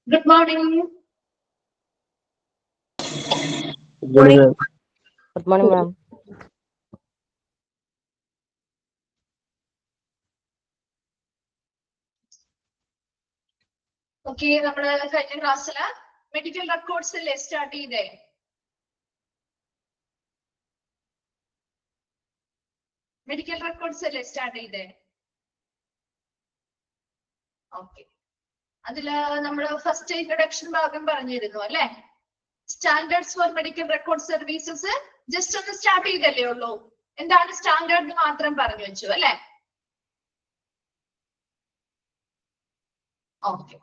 Good morning. Good morning, ma'am. Good morning, ma'am. Okay, നമ്മുടെ കഴിഞ്ഞ ക്ലാസ്സില് മെഡിക്കൽ റെക്കോർഡ്സ് അല്ലേ സ്റ്റാർട്ട് ചെയ്തേ? മെഡിക്കൽ റെക്കോർഡ്സ് അല്ലേ സ്റ്റാർട്ട് ചെയ്തേ? ഓക്കെ, അതില് നമ്മള് ഫസ്റ്റ് ഇൻട്രൊഡക്ഷൻ ഭാഗം പറഞ്ഞിരുന്നു അല്ലെ? Standards for medical record services just ഒന്ന് സ്റ്റാർട്ട് ചെയ്തല്ലേ ഉള്ളൂ. എന്താണ് സ്റ്റാൻഡേർഡ് മാത്രം പറഞ്ഞു വെച്ചു അല്ലെ? Okay,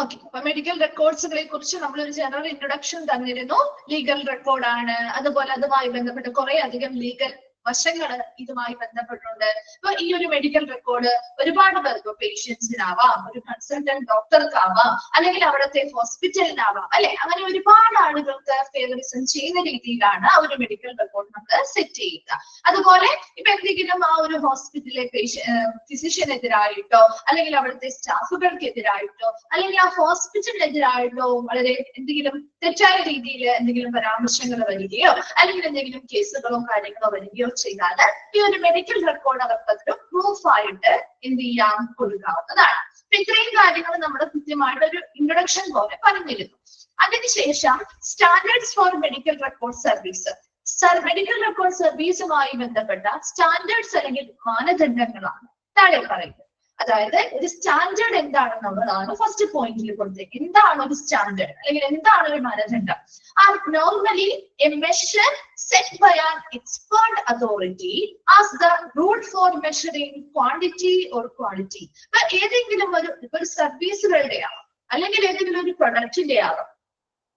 okay. അപ്പൊ മെഡിക്കൽ റെക്കോർഡ്സുകളെ കുറിച്ച് നമ്മളൊരു ജനറൽ ഇൻട്രൊഡക്ഷൻ തന്നിരുന്നു. ലീഗൽ റെക്കോർഡ് ആണ്, അതുപോലെ അതുമായി ബന്ധപ്പെട്ട് കുറെ അധികം ലീഗൽ വശങ്ങൾ ഇതുമായി ബന്ധപ്പെട്ടുണ്ട്. അപ്പൊ ഈ ഒരു മെഡിക്കൽ റെക്കോർഡ് ഒരുപാട് പേർക്ക്, പേഷ്യൻസിനാവാം, ഒരു കൺസൾട്ടന്റ് ഡോക്ടർക്കാവാം, അല്ലെങ്കിൽ അവിടുത്തെ ഹോസ്പിറ്റലിനാവാം അല്ലെ, അങ്ങനെ ഒരുപാട് ആളുകൾക്ക് ഫേവറിസം ചെയ്യുന്ന രീതിയിലാണ് ആ ഒരു മെഡിക്കൽ റെക്കോർഡ് നമ്മൾ സെറ്റ് ചെയ്യുക. അതുപോലെ ഇപ്പൊ എന്തെങ്കിലും ആ ഒരു ഹോസ്പിറ്റലിലെ ഫിസിഷ്യനെതിരായിട്ടോ അല്ലെങ്കിൽ അവിടുത്തെ സ്റ്റാഫുകൾക്കെതിരായിട്ടോ അല്ലെങ്കിൽ ആ ഹോസ്പിറ്റലിനെതിരായിട്ടോ വളരെ എന്തെങ്കിലും തെറ്റായ രീതിയിൽ എന്തെങ്കിലും പരാമർശങ്ങൾ വരികയോ അല്ലെങ്കിൽ എന്തെങ്കിലും കേസുകളോ കാര്യങ്ങളോ വരികയോ ചെയ്താൽ ഈ ഒരു മെഡിക്കൽ റെക്കോർഡ് അവർക്കതൊരു പ്രൂഫ് ആയിട്ട് എന്ത് ചെയ്യാൻ കൊടുക്കാവുന്നതാണ്. അപ്പൊ ഇത്രയും കാര്യങ്ങൾ നമ്മൾ കൃത്യമായിട്ട് ഒരു ഇൻട്രൊഡക്ഷൻ പോലെ പറഞ്ഞിരുന്നു. അതിനുശേഷം standards for medical record service, medical record സർവീസുമായി ബന്ധപ്പെട്ട സ്റ്റാൻഡേർഡ്സ് അല്ലെങ്കിൽ മാനദണ്ഡങ്ങളാണ് താഴെ പറയുന്നത്. അതായത് ഒരു സ്റ്റാൻഡേർഡ് എന്താണെന്നുള്ളതാണ് ഫസ്റ്റ് പോയിന്റിൽ കൊടുത്തത്. എന്താണ് ഒരു സ്റ്റാൻഡേർഡ് അല്ലെങ്കിൽ എന്താണ് ഒരു മാനദണ്ഡം? Are normally a measure set by an expert authority as the rule for measuring quantity or quality. അപ്പൊ ഏതെങ്കിലും ഒരു സർവീസുകളുടെ ആവാം അല്ലെങ്കിൽ ഏതെങ്കിലും ഒരു പ്രൊഡക്റ്റിന്റെ ആവാം,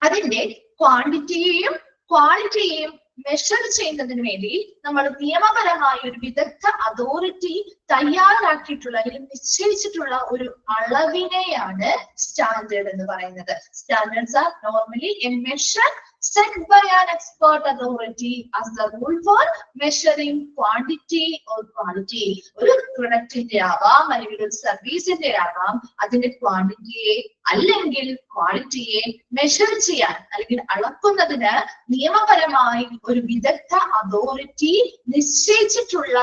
അതിന്റെ ക്വാണ്ടിറ്റിയെയും ക്വാളിറ്റിയെയും മെഷർ ചെയ്യുന്നതിന് വേണ്ടി നമ്മൾ നിയമപരമായ ഒരു വിദഗ്ധ അതോറിറ്റി തയ്യാറാക്കിയിട്ടുള്ള അല്ലെങ്കിൽ നിശ്ചയിച്ചിട്ടുള്ള ഒരു അളവിനെയാണ് സ്റ്റാൻഡേർഡ് എന്ന് പറയുന്നത്. Standards R normally a measure set by an expert authority as the rule for measuring quantity or quality. ഒരു പ്രൊഡക്റ്റിന്റെ ആവാം അല്ലെങ്കിൽ ഒരു സർവീസിന്റെ ആവാം, അതിന്റെ ക്വാണ്ടിറ്റിയെ അല്ലെങ്കിൽ ക്വാളിറ്റിയെ മെഷർ ചെയ്യാൻ അല്ലെങ്കിൽ അളക്കുന്നതിന് നിയമപരമായി ഒരു വിദഗ്ധ അതോറിറ്റി നിശ്ചയിച്ചിട്ടുള്ള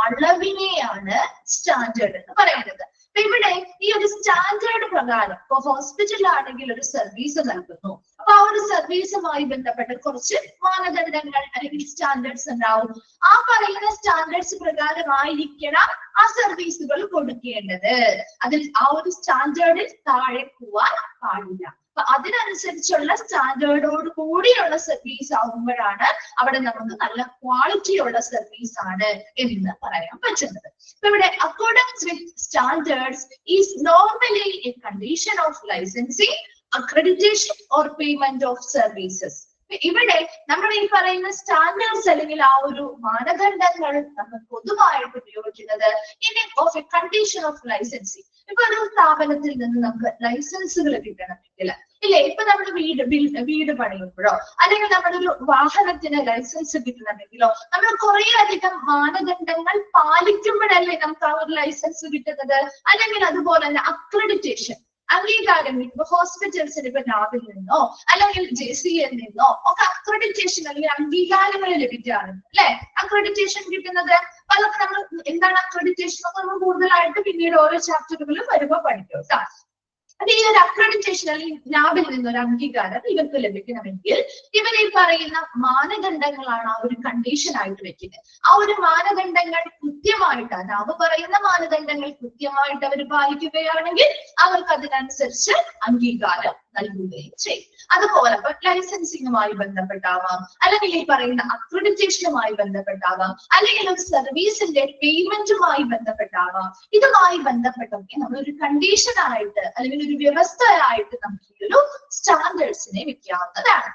അളവിനെയാണ് സ്റ്റാൻഡേർഡ് എന്ന് പറയുന്നത്. ഇവിടെ ഈ ഒരു സ്റ്റാൻഡേർഡ് പ്രകാരം ഇപ്പൊ ഹോസ്പിറ്റലിലാണെങ്കിൽ ഒരു സർവീസ് നൽകുന്നു, അപ്പൊ ആ ഒരു സർവീസുമായി ബന്ധപ്പെട്ട കുറച്ച് മാനദണ്ഡങ്ങൾ അല്ലെങ്കിൽ സ്റ്റാൻഡേർഡ്സ് ഉണ്ടാവും. ആ പറയുന്ന സ്റ്റാൻഡേർഡ്സ് പ്രകാരമായിരിക്കണം ആ സർവീസുകൾ കൊടുക്കേണ്ടത്. അതിൽ ആ ഒരു സ്റ്റാൻഡേർഡിൽ താഴെ പോവാൻ പാടില്ല. അപ്പൊ അതിനനുസരിച്ചുള്ള സ്റ്റാൻഡേർഡോട് കൂടിയുള്ള സർവീസ് ആകുമ്പോഴാണ് അവിടെ നമുക്ക് നല്ല ക്വാളിറ്റി ഉള്ള സർവീസ് ആണ് എന്ന് പറയാൻ പറ്റുന്നത്. അപ്പൊ ഇവിടെ according with standards is normally A condition of licensing, accreditation or payment of services. ഇവിടെ നമ്മൾ ഈ പറയുന്ന സ്റ്റാൻഡേർഡ്സ് അല്ലെങ്കിൽ ആ ഒരു മാനദണ്ഡങ്ങൾ നമ്മൾ പൊതുവായിട്ട് ഉപയോഗിക്കുന്നത് in of A condition of licensing. ഇപ്പൊ ഒരു സ്ഥാപനത്തിൽ നിന്ന് നമുക്ക് ലൈസൻസുകൾ കിട്ടണമെങ്കിൽ ഇല്ലേ, ഇപ്പൊ നമ്മൾ വീട് പണിയുമ്പോഴോ അല്ലെങ്കിൽ നമ്മുടെ ഒരു വാഹനത്തിന് ലൈസൻസ് കിട്ടണമെങ്കിലോ നമ്മൾ കുറെ അധികം മാനദണ്ഡങ്ങൾ പാലിക്കുമ്പോഴല്ലേ നമുക്ക് ആ ഒരു ലൈസൻസ് കിട്ടുന്നത്. അല്ലെങ്കിൽ അതുപോലെ തന്നെ അക്രഡിറ്റേഷൻ, അംഗീകാരം കിട്ടുമ്പോൾ ഹോസ്പിറ്റൽസിന് ഇപ്പൊ നാവിൽ നിന്നോ അല്ലെങ്കിൽ JCL നിന്നോ ഒക്കെ അക്രഡിറ്റേഷൻ അല്ലെങ്കിൽ അംഗീകാരങ്ങൾ ലഭിക്കാറുണ്ട് അല്ലെ. അക്രഡിറ്റേഷൻ കിട്ടുന്നത് അതൊക്കെ നമ്മൾ എന്താണ് അക്രഡിറ്റേഷൻ ഒക്കെ നമ്മൾ കൂടുതലായിട്ട് പിന്നീട് ഓരോ ചാപ്റ്ററുകളിലും വരുമ്പോൾ പഠിക്കും കേട്ടോ. അപ്പൊ ഈ ഒരു അക്രഡിറ്റേഷൻ അല്ലെങ്കിൽ നാവിൽ നിന്നൊരു അംഗീകാരം ഇവർക്ക് ലഭിക്കണമെങ്കിൽ ഇവർ ഈ പറയുന്ന മാനദണ്ഡങ്ങളാണ് ആ ഒരു കണ്ടീഷൻ ആയിട്ട് വെക്കുന്നത്. ആ ഒരു മാനദണ്ഡങ്ങൾ കൃത്യമായിട്ട്, നാവ് പറയുന്ന മാനദണ്ഡങ്ങൾ കൃത്യമായിട്ട് അവർ പാലിക്കുകയാണെങ്കിൽ അവർക്ക് അതിനനുസരിച്ച് അംഗീകാരം നൽകുകയും ചെയ്യും. അതുപോലെ ലൈസൻസിങ്ങുമായി ബന്ധപ്പെട്ടാവാം, അല്ലെങ്കിൽ ഈ പറയുന്ന അക്രഡിറ്റേഷനുമായി ബന്ധപ്പെട്ടാവാം, അല്ലെങ്കിൽ ഒരു സർവീസിന്റെ പേയ്മെന്റുമായി ബന്ധപ്പെട്ടാവാം. ഇതുമായി ബന്ധപ്പെട്ടൊക്കെ നമ്മളൊരു കണ്ടീഷൻ ആയിട്ട് അല്ലെങ്കിൽ ഒരു വ്യവസ്ഥയായിട്ട് നമുക്ക് ഈ ഒരു സ്റ്റാൻഡേർഡ്സിനെ വെക്കാവുന്നതാണ്.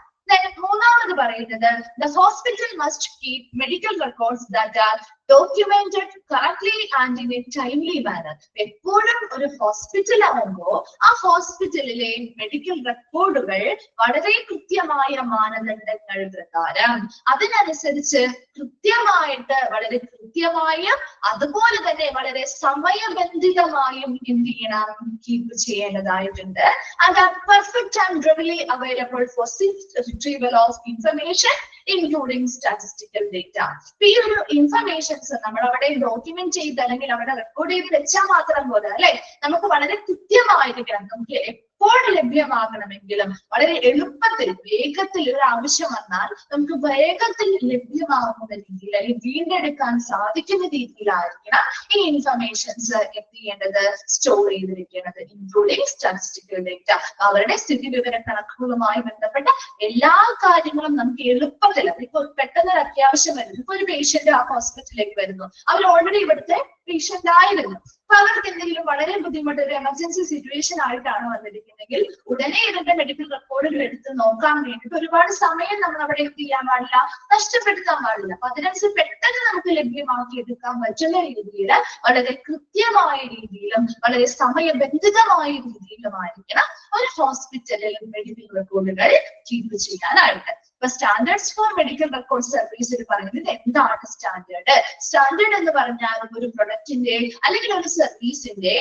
മൂന്നാമത് പറയുന്നത് the hospital must keep medical records that are documented correctly and in a timely manner. എപ്പോഴും ഒരു ഹോസ്പിറ്റൽ ആകുമ്പോൾ ആ ഹോസ്പിറ്റലിലെ മെഡിക്കൽ റെക്കോർഡുകൾ വളരെ കൃത്യമായ മാനദണ്ഡങ്ങൾ പ്രകാരം അതിനനുസരിച്ച് കൃത്യമായിട്ട് വളരെ കൃത്യമായും അതുപോലെ തന്നെ വളരെ സമയബന്ധിതമായും എന്ത് ചെയ്യണം കീപ്പ് ചെയ്യേണ്ടതായിട്ടുണ്ട്. And are perfect and readily available for swift retrieval of information including statistical data. ഈ ഒരു ഇൻഫർമേഷൻസ് നമ്മൾ അവിടെ ഡോക്യുമെന്റ് ചെയ്ത് അല്ലെങ്കിൽ അവിടെ റെക്കോർഡ് ചെയ്ത് വെച്ചാൽ മാത്രം പോലെ അല്ലെ, നമുക്ക് വളരെ കൃത്യമായിരിക്കണം. നമുക്ക് എപ്പോൾ ലഭ്യമാകണമെങ്കിലും വളരെ എളുപ്പത്തിൽ വേഗത്തിൽ ഒരു ആവശ്യം വന്നാൽ നമുക്ക് വേഗത്തിൽ ലഭ്യമാകുന്ന രീതിയിൽ അല്ലെങ്കിൽ വീണ്ടെടുക്കാൻ സാധിക്കുന്ന രീതിയിലായിരിക്കണം ഈ ഇൻഫർമേഷൻസ് എന്ത് ചെയ്യേണ്ടത് സ്റ്റോർ ചെയ്തിരിക്കുന്നത്, ഇൻക്ലൂഡിങ് സ്റ്റാറ്റിസ്റ്റിക്കൽ ഡേറ്റ. അവരുടെ സ്ഥിതി വിവര കണക്കുകളുമായി ബന്ധപ്പെട്ട എല്ലാ കാര്യങ്ങളും നമുക്ക് എളുപ്പത്തിൽ, ഇപ്പൊ പെട്ടെന്ന് ഒരു അത്യാവശ്യം വരുന്നു, ഇപ്പൊ ഒരു പേഷ്യന്റ് ആ ഹോസ്പിറ്റലിലേക്ക് വരുന്നു, അവർ ഓൾറെഡി ഇവിടുത്തെ പേഷ്യന്റ് ആയിരുന്നു, അപ്പൊ അവർക്ക് എന്തെങ്കിലും വളരെ ബുദ്ധിമുട്ട് ഒരു എമർജൻസി സിറ്റുവേഷൻ ആയിട്ടാണ് വന്നിരിക്കുന്നെങ്കിൽ ഉടനെ ഇതിന്റെ മെഡിക്കൽ റെക്കോർഡുകൾ എടുത്ത് നോക്കാൻ വേണ്ടിയിട്ട് ഒരുപാട് സമയം നമ്മൾ അവിടെ എന്ത് ചെയ്യാൻ പാടില്ല, നഷ്ടപ്പെടുത്താൻ പാടില്ല. അപ്പൊ അതിനനുസരിച്ച് പെട്ടെന്ന് നമുക്ക് ലഭ്യമാക്കി എടുക്കാൻ പറ്റുന്ന രീതിയിൽ വളരെ കൃത്യമായ രീതിയിലും വളരെ സമയബന്ധിതമായ രീതിയിലുമായിരിക്കണം ഒരു ഹോസ്പിറ്റലിൽ മെഡിക്കൽ റെക്കോർഡുകൾ കീപ്പ് ചെയ്യാനായിട്ട്. ഇപ്പൊ സ്റ്റാൻഡേർഡ്സ് ഫോർ മെഡിക്കൽ റെക്കോർഡ് സർവീസിൽ പറയുന്നത് എന്താണ് സ്റ്റാൻഡേർഡ്? സ്റ്റാൻഡേർഡ് എന്ന് പറഞ്ഞാൽ ഒരു പ്രൊഡക്റ്റിന്റെ അല്ലെങ്കിൽ ഒരു സർവീസിന്റെ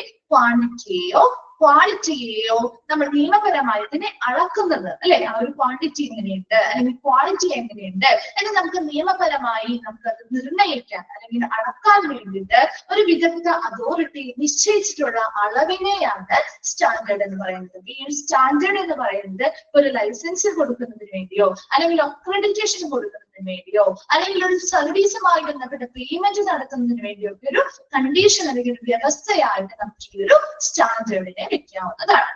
ക്വാളിറ്റിയെയോ നമ്മൾ നിയമപരമായി ഇതിനെ അളക്കുന്നത് അല്ലെ, ആ ഒരു ക്വാണ്ടിറ്റി എങ്ങനെയുണ്ട് അല്ലെങ്കിൽ ക്വാളിറ്റി എങ്ങനെയുണ്ട് എന്ന് നമുക്ക് നിയമപരമായി നമുക്കത് നിർണ്ണയിക്കാൻ അല്ലെങ്കിൽ അളക്കാൻ വേണ്ടിയിട്ട് ഒരു വിദഗ്ധ അതോറിറ്റി നിശ്ചയിച്ചിട്ടുള്ള അളവിനെയാണ് സ്റ്റാൻഡേർഡ് എന്ന് പറയുന്നത്. ഈ സ്റ്റാൻഡേർഡ് എന്ന് പറയുന്നത് ഒരു ലൈസൻസ് കൊടുക്കുന്നതിന് വേണ്ടിയോ അല്ലെങ്കിൽ അക്രഡിറ്റേഷൻ കൊടുക്കുന്നതിന് വേണ്ടിയോ അല്ലെങ്കിൽ ഒരു സർവീസുമായി ബന്ധപ്പെട്ട പേയ്മെന്റ് നടത്തുന്നതിന് വേണ്ടിയോ ഒക്കെ ഒരു കണ്ടീഷൻ അല്ലെങ്കിൽ ഒരു വ്യവസ്ഥയായിട്ട് നമുക്ക് ഈ ഒരു സ്റ്റാൻഡേർഡിനെ വെക്കാവുന്നതാണ്.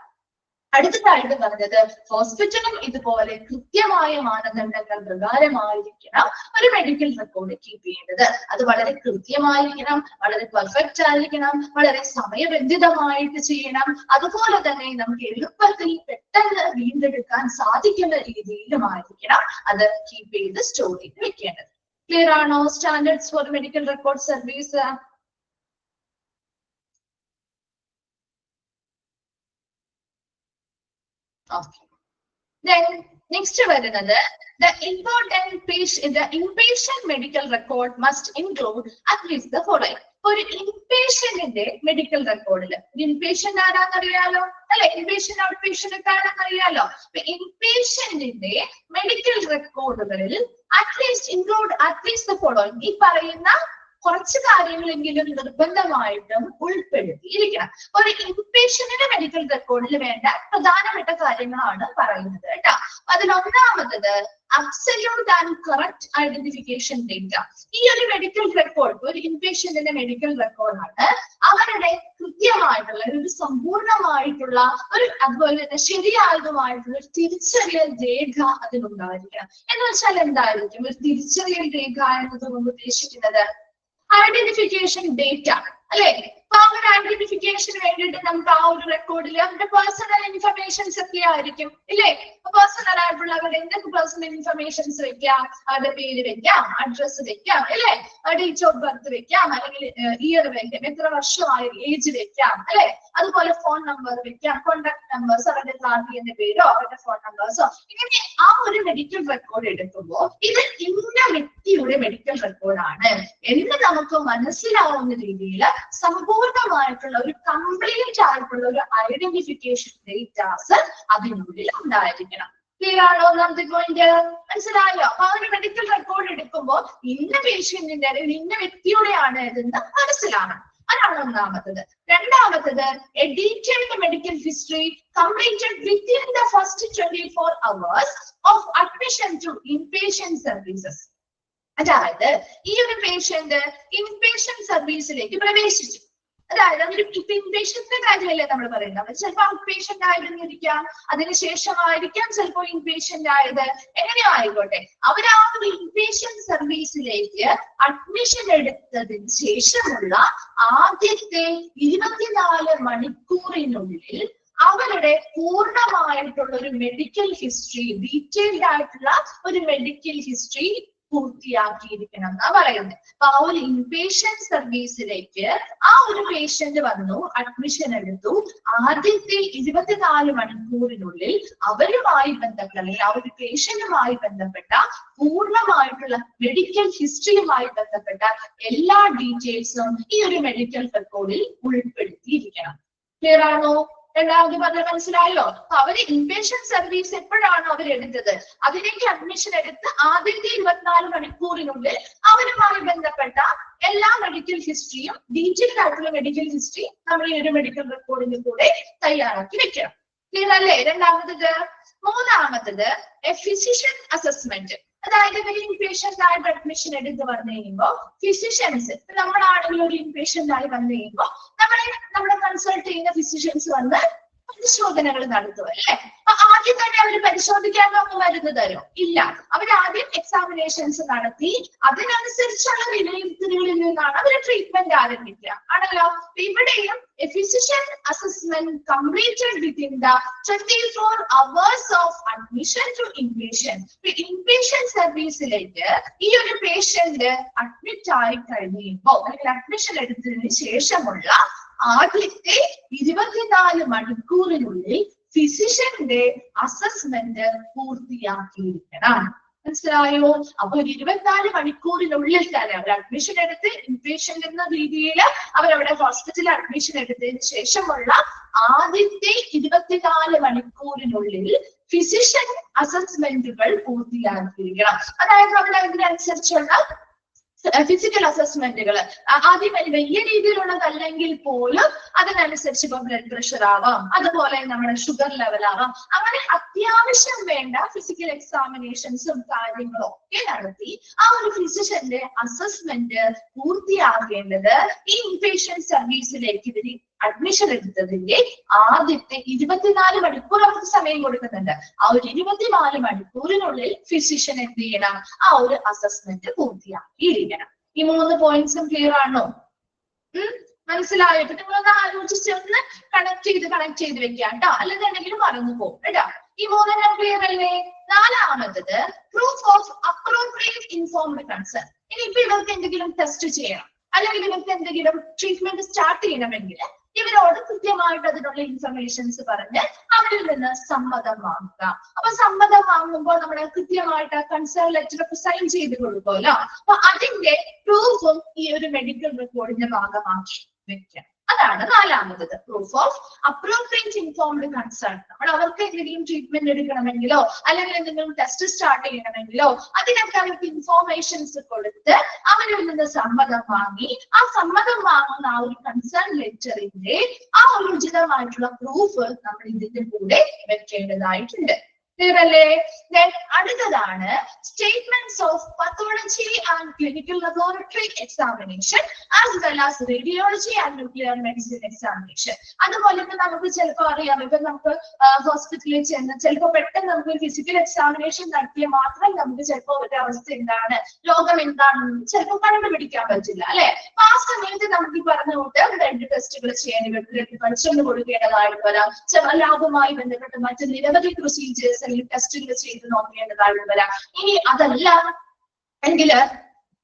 അടുത്തതായിട്ട് പറഞ്ഞത് ഹോസ്പിറ്റലും ഇതുപോലെ കൃത്യമായ മാനദണ്ഡങ്ങൾ പ്രകാരമായിരിക്കണം ഒരു മെഡിക്കൽ റെക്കോർഡ് കീപ്പ് ചെയ്യേണ്ടത്. അത് വളരെ കൃത്യമായിരിക്കണം, വളരെ പെർഫെക്റ്റ് ആയിരിക്കണം, വളരെ സമയബന്ധിതമായിട്ട് ചെയ്യണം. അതുപോലെ തന്നെ നമുക്ക് എളുപ്പത്തിൽ പെട്ടെന്ന് വീണ്ടെടുക്കാൻ സാധിക്കുന്ന രീതിയിലുമായിരിക്കണം അത് കീപ്പ് ചെയ്ത് സ്റ്റോർ ചെയ്ത് വെക്കേണ്ടത്. ക്ലിയർ ആണോ? Standards for medical record service. Okay. Then next വരുന്നത് the inpatient medical record must include at least the following. ഒരു ഇൻപേഷ്യന്റിന്റെ മെഡിക്കൽ റെക്കോർഡില് ഇൻപേഷ്യന്റ് ആരാന്നറിയാലോ അല്ലെ, ഇൻപേഷ്യന്റ് ഔട്ട് പേഷ്യന്റ് ഒക്കെ ആരാന്നറിയാലോ. ഇൻപേഷ്യന്റിന്റെ മെഡിക്കൽ റെക്കോർഡുകളിൽ അറ്റ്ലീസ്റ്റ് the following, ഈ പറയുന്ന കുറച്ച് കാര്യങ്ങളെങ്കിലും നിർബന്ധമായിട്ടും ഉൾപ്പെടുത്തിയിരിക്കണം. ഒരു ഇൻപേഷ്യന്റിന്റെ മെഡിക്കൽ റെക്കോർഡിൽ വേണ്ട പ്രധാനപ്പെട്ട കാര്യങ്ങളാണ് പറയുന്നത് കേട്ടോ. അതിലൊന്നാമത്തത് absolute and correct identification data. ഈ ഒരു മെഡിക്കൽ റെക്കോർഡ് ഒരു ഇൻപേഷ്യന്റിന്റെ മെഡിക്കൽ റെക്കോർഡാണ്. അവരുടെ കൃത്യമായിട്ടുള്ള ഒരു സമ്പൂർണമായിട്ടുള്ള ഒരു അതുപോലെ തന്നെ ശരിയായതുമായിട്ടുള്ള ഒരു തിരിച്ചറിയൽ രേഖ അതിനുണ്ടായിരിക്കണം. എന്ന് വെച്ചാൽ എന്തായിരിക്കും ഒരു തിരിച്ചറിയൽ രേഖ എന്നതുകൊണ്ട് ഉദ്ദേശിക്കുന്നത്? ഐഡന്റിഫിക്കേഷൻ ഡേറ്റ അല്ലെ. അപ്പൊ ആ ഒരു ഐഡന്റിഫിക്കേഷന് വേണ്ടിയിട്ട് നമുക്ക് ആ ഒരു റെക്കോർഡിൽ അവരുടെ പേഴ്സണൽ ഇൻഫർമേഷൻസ് ഒക്കെ ആയിരിക്കും ഇല്ലേ. പേഴ്സണൽ ആയിട്ടുള്ള അവരുടെ എന്തൊക്കെ പേഴ്സണൽ ഇൻഫർമേഷൻസ് വെക്കാം, അവരുടെ പേര് വെക്കാം, അഡ്രസ് വെക്കാം അല്ലെ, ഡേറ്റ് ഓഫ് ബർത്ത് വെക്കാം, അല്ലെങ്കിൽ ഇയർ വെക്കാം, എത്ര വർഷമായി ഏജ് വെക്കാം അല്ലെ, അതുപോലെ ഫോൺ നമ്പർ വെക്കാം, കോണ്ടാക്ട് നമ്പേഴ്സ്, അവരുടെ ഗാർഡിയന്റെ പേരോ അവരുടെ ഫോൺ നമ്പേഴ്സോ. ഇങ്ങനെ ആ ഒരു മെഡിക്കൽ റെക്കോർഡ് എടുക്കുമ്പോൾ ഇത് ഇന്ന വ്യക്തിയുടെ മെഡിക്കൽ റെക്കോർഡാണ് എന്ന് നമുക്ക് മനസ്സിലാവുന്ന രീതിയിൽ സമ്പൂർണമായിട്ടുള്ള ഒരു കംപ്ലീറ്റ് ആയിട്ടുള്ള ഒരു ഐഡന്റിഫിക്കേഷൻ ഡേറ്റാസ് അതിനുള്ളിൽ ഉണ്ടായിരിക്കണം. ക്ലിയർ ആണോ? ഒന്നാമത്തെ പോയിന്റ് മനസ്സിലായോ? അപ്പൊ ആ ഒരു മെഡിക്കൽ റെക്കോർഡ് എടുക്കുമ്പോൾ ഇന്ന പേഷ്യന്റിന്റെ അല്ലെങ്കിൽ ഇന്ന വ്യക്തിയുടെയാണ് ഇതെന്ന് മനസ്സിലാകണം. അതാണ് ഒന്നാമത്തത്. രണ്ടാമത്തത് a detailed medical history completed within the first 24 hours of admission to inpatient services. അതായത് ഈ ഒരു പേഷ്യന്റ് ഇൻപേഷ്യന്റ് സർവീസിലേക്ക് പ്രവേശിച്ചു. അതായത് അതൊരു ഇൻപേഷ്യന്റിന്റെ കാര്യമല്ലേ നമ്മൾ പറയുന്നത്. അവർ ചിലപ്പോൾ ഔട്ട് പേഷ്യന്റ് ആയിരുന്നിരിക്കാം, അതിനുശേഷമായിരിക്കാം ചിലപ്പോൾ ഇൻപേഷ്യന്റ് ആയത്, എങ്ങനെയോ ആയിക്കോട്ടെ. അവർ ആ ഒരു ഇൻപേഷ്യന്റ് സർവീസിലേക്ക് അഡ്മിഷൻ എടുത്തതിന് ശേഷമുള്ള ആദ്യത്തെ 24 മണിക്കൂറിനുള്ളിൽ അവരുടെ പൂർണ്ണമായിട്ടുള്ള ഒരു മെഡിക്കൽ ഹിസ്റ്ററി, ഡീറ്റെയിൽഡ് ആയിട്ടുള്ള ഒരു മെഡിക്കൽ ഹിസ്റ്ററി പൂർത്തിയാക്കിയിരിക്കണം എന്നാ പറയുന്നത്. അപ്പൊ ആ ഒരു ഇൻപേഷ്യന്റ് സർവീസിലേക്ക് ആ ഒരു പേഷ്യന്റ് വന്നു, അഡ്മിഷൻ എടുത്തു. ആദ്യത്തെ 24 മണിക്കൂറിനുള്ളിൽ അവരുമായി ബന്ധപ്പെട്ട അല്ലെങ്കിൽ ആ ഒരു പേഷ്യന്റുമായി ബന്ധപ്പെട്ട പൂർണ്ണമായിട്ടുള്ള മെഡിക്കൽ ഹിസ്റ്ററിയുമായി ബന്ധപ്പെട്ട എല്ലാ ഡീറ്റെയിൽസും ഈ ഒരു മെഡിക്കൽ റെക്കോർഡിൽ ഉൾപ്പെടുത്തിയിരിക്കണം. ക്ലിയർ ആണോ? രണ്ടാമത് പറഞ്ഞ മനസ്സിലായോ? അവര് ഇൻപേഷ്യന്റ് സർവീസ് എപ്പോഴാണ് അവർ എടുത്തത്, അതിലേക്ക് അഡ്മിഷൻ എടുത്ത് ആദ്യത്തെ 24 മണിക്കൂറിനുള്ളിൽ അവരുമായി ബന്ധപ്പെട്ട എല്ലാ മെഡിക്കൽ ഹിസ്റ്ററിയും, ഡീറ്റെയിൽഡ് ആയിട്ടുള്ള മെഡിക്കൽ ഹിസ്റ്ററി നമ്മൾ ഈ ഒരു മെഡിക്കൽ റെക്കോർഡിന്റെ കൂടെ തയ്യാറാക്കി വെക്കണം. ക്ലിയർ അല്ലേ? രണ്ടാമത്തത്. മൂന്നാമത്തത് ഫിസിഷ്യൻ അസസ്മെന്റ്. അതായത് ഒരു ഇൻപേഷ്യന്റ് ആയിട്ട് അഡ്മിഷൻ എടുത്ത് വന്നു കഴിയുമ്പോൾ ഫിസിഷ്യൻസ്, നമ്മളാണെങ്കിൽ ഒരു ഇൻപേഷ്യന്റ് ആയി വന്നു കഴിയുമ്പോൾ നമ്മളെ കൺസൾട്ട് ചെയ്യുന്ന ഫിസിഷ്യൻസ് വന്ന് പരിശോധനകൾ നടത്തും അല്ലെ. അപ്പൊ ആദ്യം തന്നെ അവർ പരിശോധിക്കാനൊന്നും മരുന്ന് തരും ഇല്ല. അവരാദ്യം എക്സാമിനേഷൻസ് നടത്തി അതിനനുസരിച്ചുള്ള വിലയിരുത്തലുകളിൽ നിന്നാണ് അവർ ട്രീറ്റ്മെന്റ് ആരംഭിക്കുക ആണല്ലോ. ഇവിടെയും physician assessment completed within the 24 hours of admission to inpatient. Inpatient സർവീസിലേക്ക് ഈ ഒരു പേഷ്യന്റ് അഡ്മിറ്റ് ആയി കഴിയുമ്പോൾ അല്ലെങ്കിൽ അഡ്മിഷൻ എടുത്തതിന് ശേഷമുള്ള ആദ്യത്തെ 24 മണിക്കൂറിനുള്ളിൽ ഫിസിഷ്യന്റെ അസസ്മെന്റ് പൂർത്തിയാക്കിയിരിക്കണം. മനസ്സിലായോ? അപ്പൊ 24 മണിക്കൂറിനുള്ളിൽ തന്നെ അവർ അഡ്മിഷൻ എടുത്ത് ഇൻപേഷ്യന്റ് എന്ന രീതിയിൽ അവരവിടെ ഹോസ്പിറ്റലിൽ അഡ്മിഷൻ എടുത്തതിന് ശേഷമുള്ള ആദ്യത്തെ 24 മണിക്കൂറിനുള്ളിൽ ഫിസിഷ്യൻ അസസ്മെന്റുകൾ പൂർത്തിയാക്കിയിരിക്കണം. അതായത് അവിടെ അതിനനുസരിച്ചുള്ള ഫിസിക്കൽ അസസ്മെന്റുകൾ ആദ്യം വലിയ രീതിയിലുള്ളതല്ലെങ്കിൽ പോലും അതിനനുസരിച്ച് ഇപ്പൊ ബ്ലഡ് പ്രഷർ ആവാം, അതുപോലെ നമ്മുടെ ഷുഗർ ലെവൽ ആവാം, അങ്ങനെ അത്യാവശ്യം വേണ്ട ഫിസിക്കൽ എക്സാമിനേഷൻസും കാര്യങ്ങളും ഒക്കെ നടത്തി ആ ഒരു ഫിസിഷ്യന്റെ അസസ്മെന്റ് പൂർത്തിയാക്കേണ്ടത് ഈ ഇൻപേഷ്യന്റ് സർവീസിലേക്ക് ഇവര് അഡ്മിഷൻ എടുത്തതിന്റെ ആദ്യത്തെ 24 മണിക്കൂർ അവർക്ക് സമയം കൊടുക്കുന്നുണ്ട്. ആ ഒരു 24 മണിക്കൂറിനുള്ളിൽ ഫിസിഷ്യൻ എന്ത് ചെയ്യണം? ആ ഒരു അസസ്മെന്റ് പൂർത്തിയാക്കിയിരിക്കണം. ഈ 3 പോയിന്റ്സും ക്ലിയർ ആണോ? മനസ്സിലായോ? ഇപ്പൊ നിങ്ങളൊന്ന് ആലോചിച്ച് ഒന്ന് കണക്ട് ചെയ്ത് വെക്കുക കേട്ടോ, അല്ലെന്നുണ്ടെങ്കിൽ മറന്നു പോകും കേട്ടോ. ഈ 3 ക്ലിയർ അല്ലേ? നാലാമത്തത് proof of appropriate informed concern. ഇനിയിപ്പോ ഇവർക്ക് എന്തെങ്കിലും ടെസ്റ്റ് ചെയ്യണം അല്ലെങ്കിൽ ഇവർക്ക് എന്തെങ്കിലും ട്രീറ്റ്മെന്റ് സ്റ്റാർട്ട് ചെയ്യണമെങ്കിൽ ഇവരോട് കൃത്യമായിട്ട് അതിനുള്ള ഇൻഫർമേഷൻസ് പറഞ്ഞ് അവരിൽ നിന്ന് സമ്മതം വാങ്ങുക. അപ്പൊ സമ്മതം വാങ്ങുമ്പോൾ നമ്മുടെ കൃത്യമായിട്ട് കൺസേൺ ലെറ്റർ ഒക്കെ സൈൻ ചെയ്ത് കൊടുക്കുമല്ലോ. അപ്പൊ അതിന്റെ പ്രൂഫും ഈ ഒരു മെഡിക്കൽ റെക്കോർഡിന്റെ ഭാഗമാക്കി വെക്കാം. അതാണ് നാലാമത്തത്, proof of appropriate informed concern. നമ്മൾ അവർക്ക് എന്തെങ്കിലും ട്രീറ്റ്മെന്റ് എടുക്കണമെങ്കിലോ അല്ലെങ്കിൽ എന്തെങ്കിലും ടെസ്റ്റ് സ്റ്റാർട്ട് ചെയ്യണമെങ്കിലോ അതിനൊക്കെ അവർക്ക് ഇൻഫോർമേഷൻസ് കൊടുത്ത് അവരിൽ നിന്ന് സമ്മതം വാങ്ങി ആ സമ്മതം വാങ്ങുന്ന ആ ഒരു കൺസേൺ ലെറ്ററിന്റെ ആ ഒരു ഉചിതമായിട്ടുള്ള പ്രൂഫ് നമ്മൾ ഇതിന്റെ കൂടെ വെക്കേണ്ടതായിട്ടുണ്ട്. ക്ലിയർ അല്ലേ? അടുത്തതാണ് statements of pathology and clinical laboratory examination as well as radiology and nuclear medicine examination. അതുപോലെ ഇപ്പൊ നമുക്ക് ചിലപ്പോൾ അറിയാം, ഇപ്പൊ നമുക്ക് ഹോസ്പിറ്റലിൽ ചെന്ന് ചിലപ്പോൾ പെട്ടെന്ന് നമുക്ക് ഫിസിക്കൽ എക്സാമിനേഷൻ നടത്തിയാൽ മാത്രം നമുക്ക് ചിലപ്പോൾ ഒരു അവസ്ഥ എന്താണ്, രോഗം എന്താണെന്ന് ചിലപ്പോൾ കണ്ടുപിടിക്കാൻ പറ്റില്ല അല്ലെ. അപ്പൊ ആ സമയത്ത് നമുക്ക് ഈ പറഞ്ഞ കൂട്ട് ബ്ലഡ് ടെസ്റ്റുകൾ ചെയ്യേണ്ടി വരും, ബ്ലഡ് കൾച്ചർ കൊടുക്കേണ്ടതായിട്ട് വരാം, ലാബുമായി ബന്ധപ്പെട്ട് മറ്റ് നിരവധി പ്രൊസീജിയേഴ്സ് ടെസ്റ്റുകൾ ചെയ്ത് നോക്കേണ്ടതായിട്ട് വരാം. ഇനി അതല്ല എങ്കില്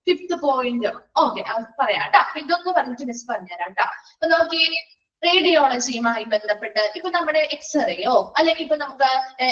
5th പോയിന്റ് ഓക്കെ പറയാം കേട്ടോ. ഇതൊന്ന് പറഞ്ഞിട്ട് മിസ് പറഞ്ഞുതരാം കേട്ടോ. അപ്പൊ നോക്കി, റേഡിയോളജിയുമായി ബന്ധപ്പെട്ട് ഇപ്പൊ നമ്മുടെ എക്സ്റേയോ അല്ലെങ്കിൽ ഇപ്പൊ നമുക്ക്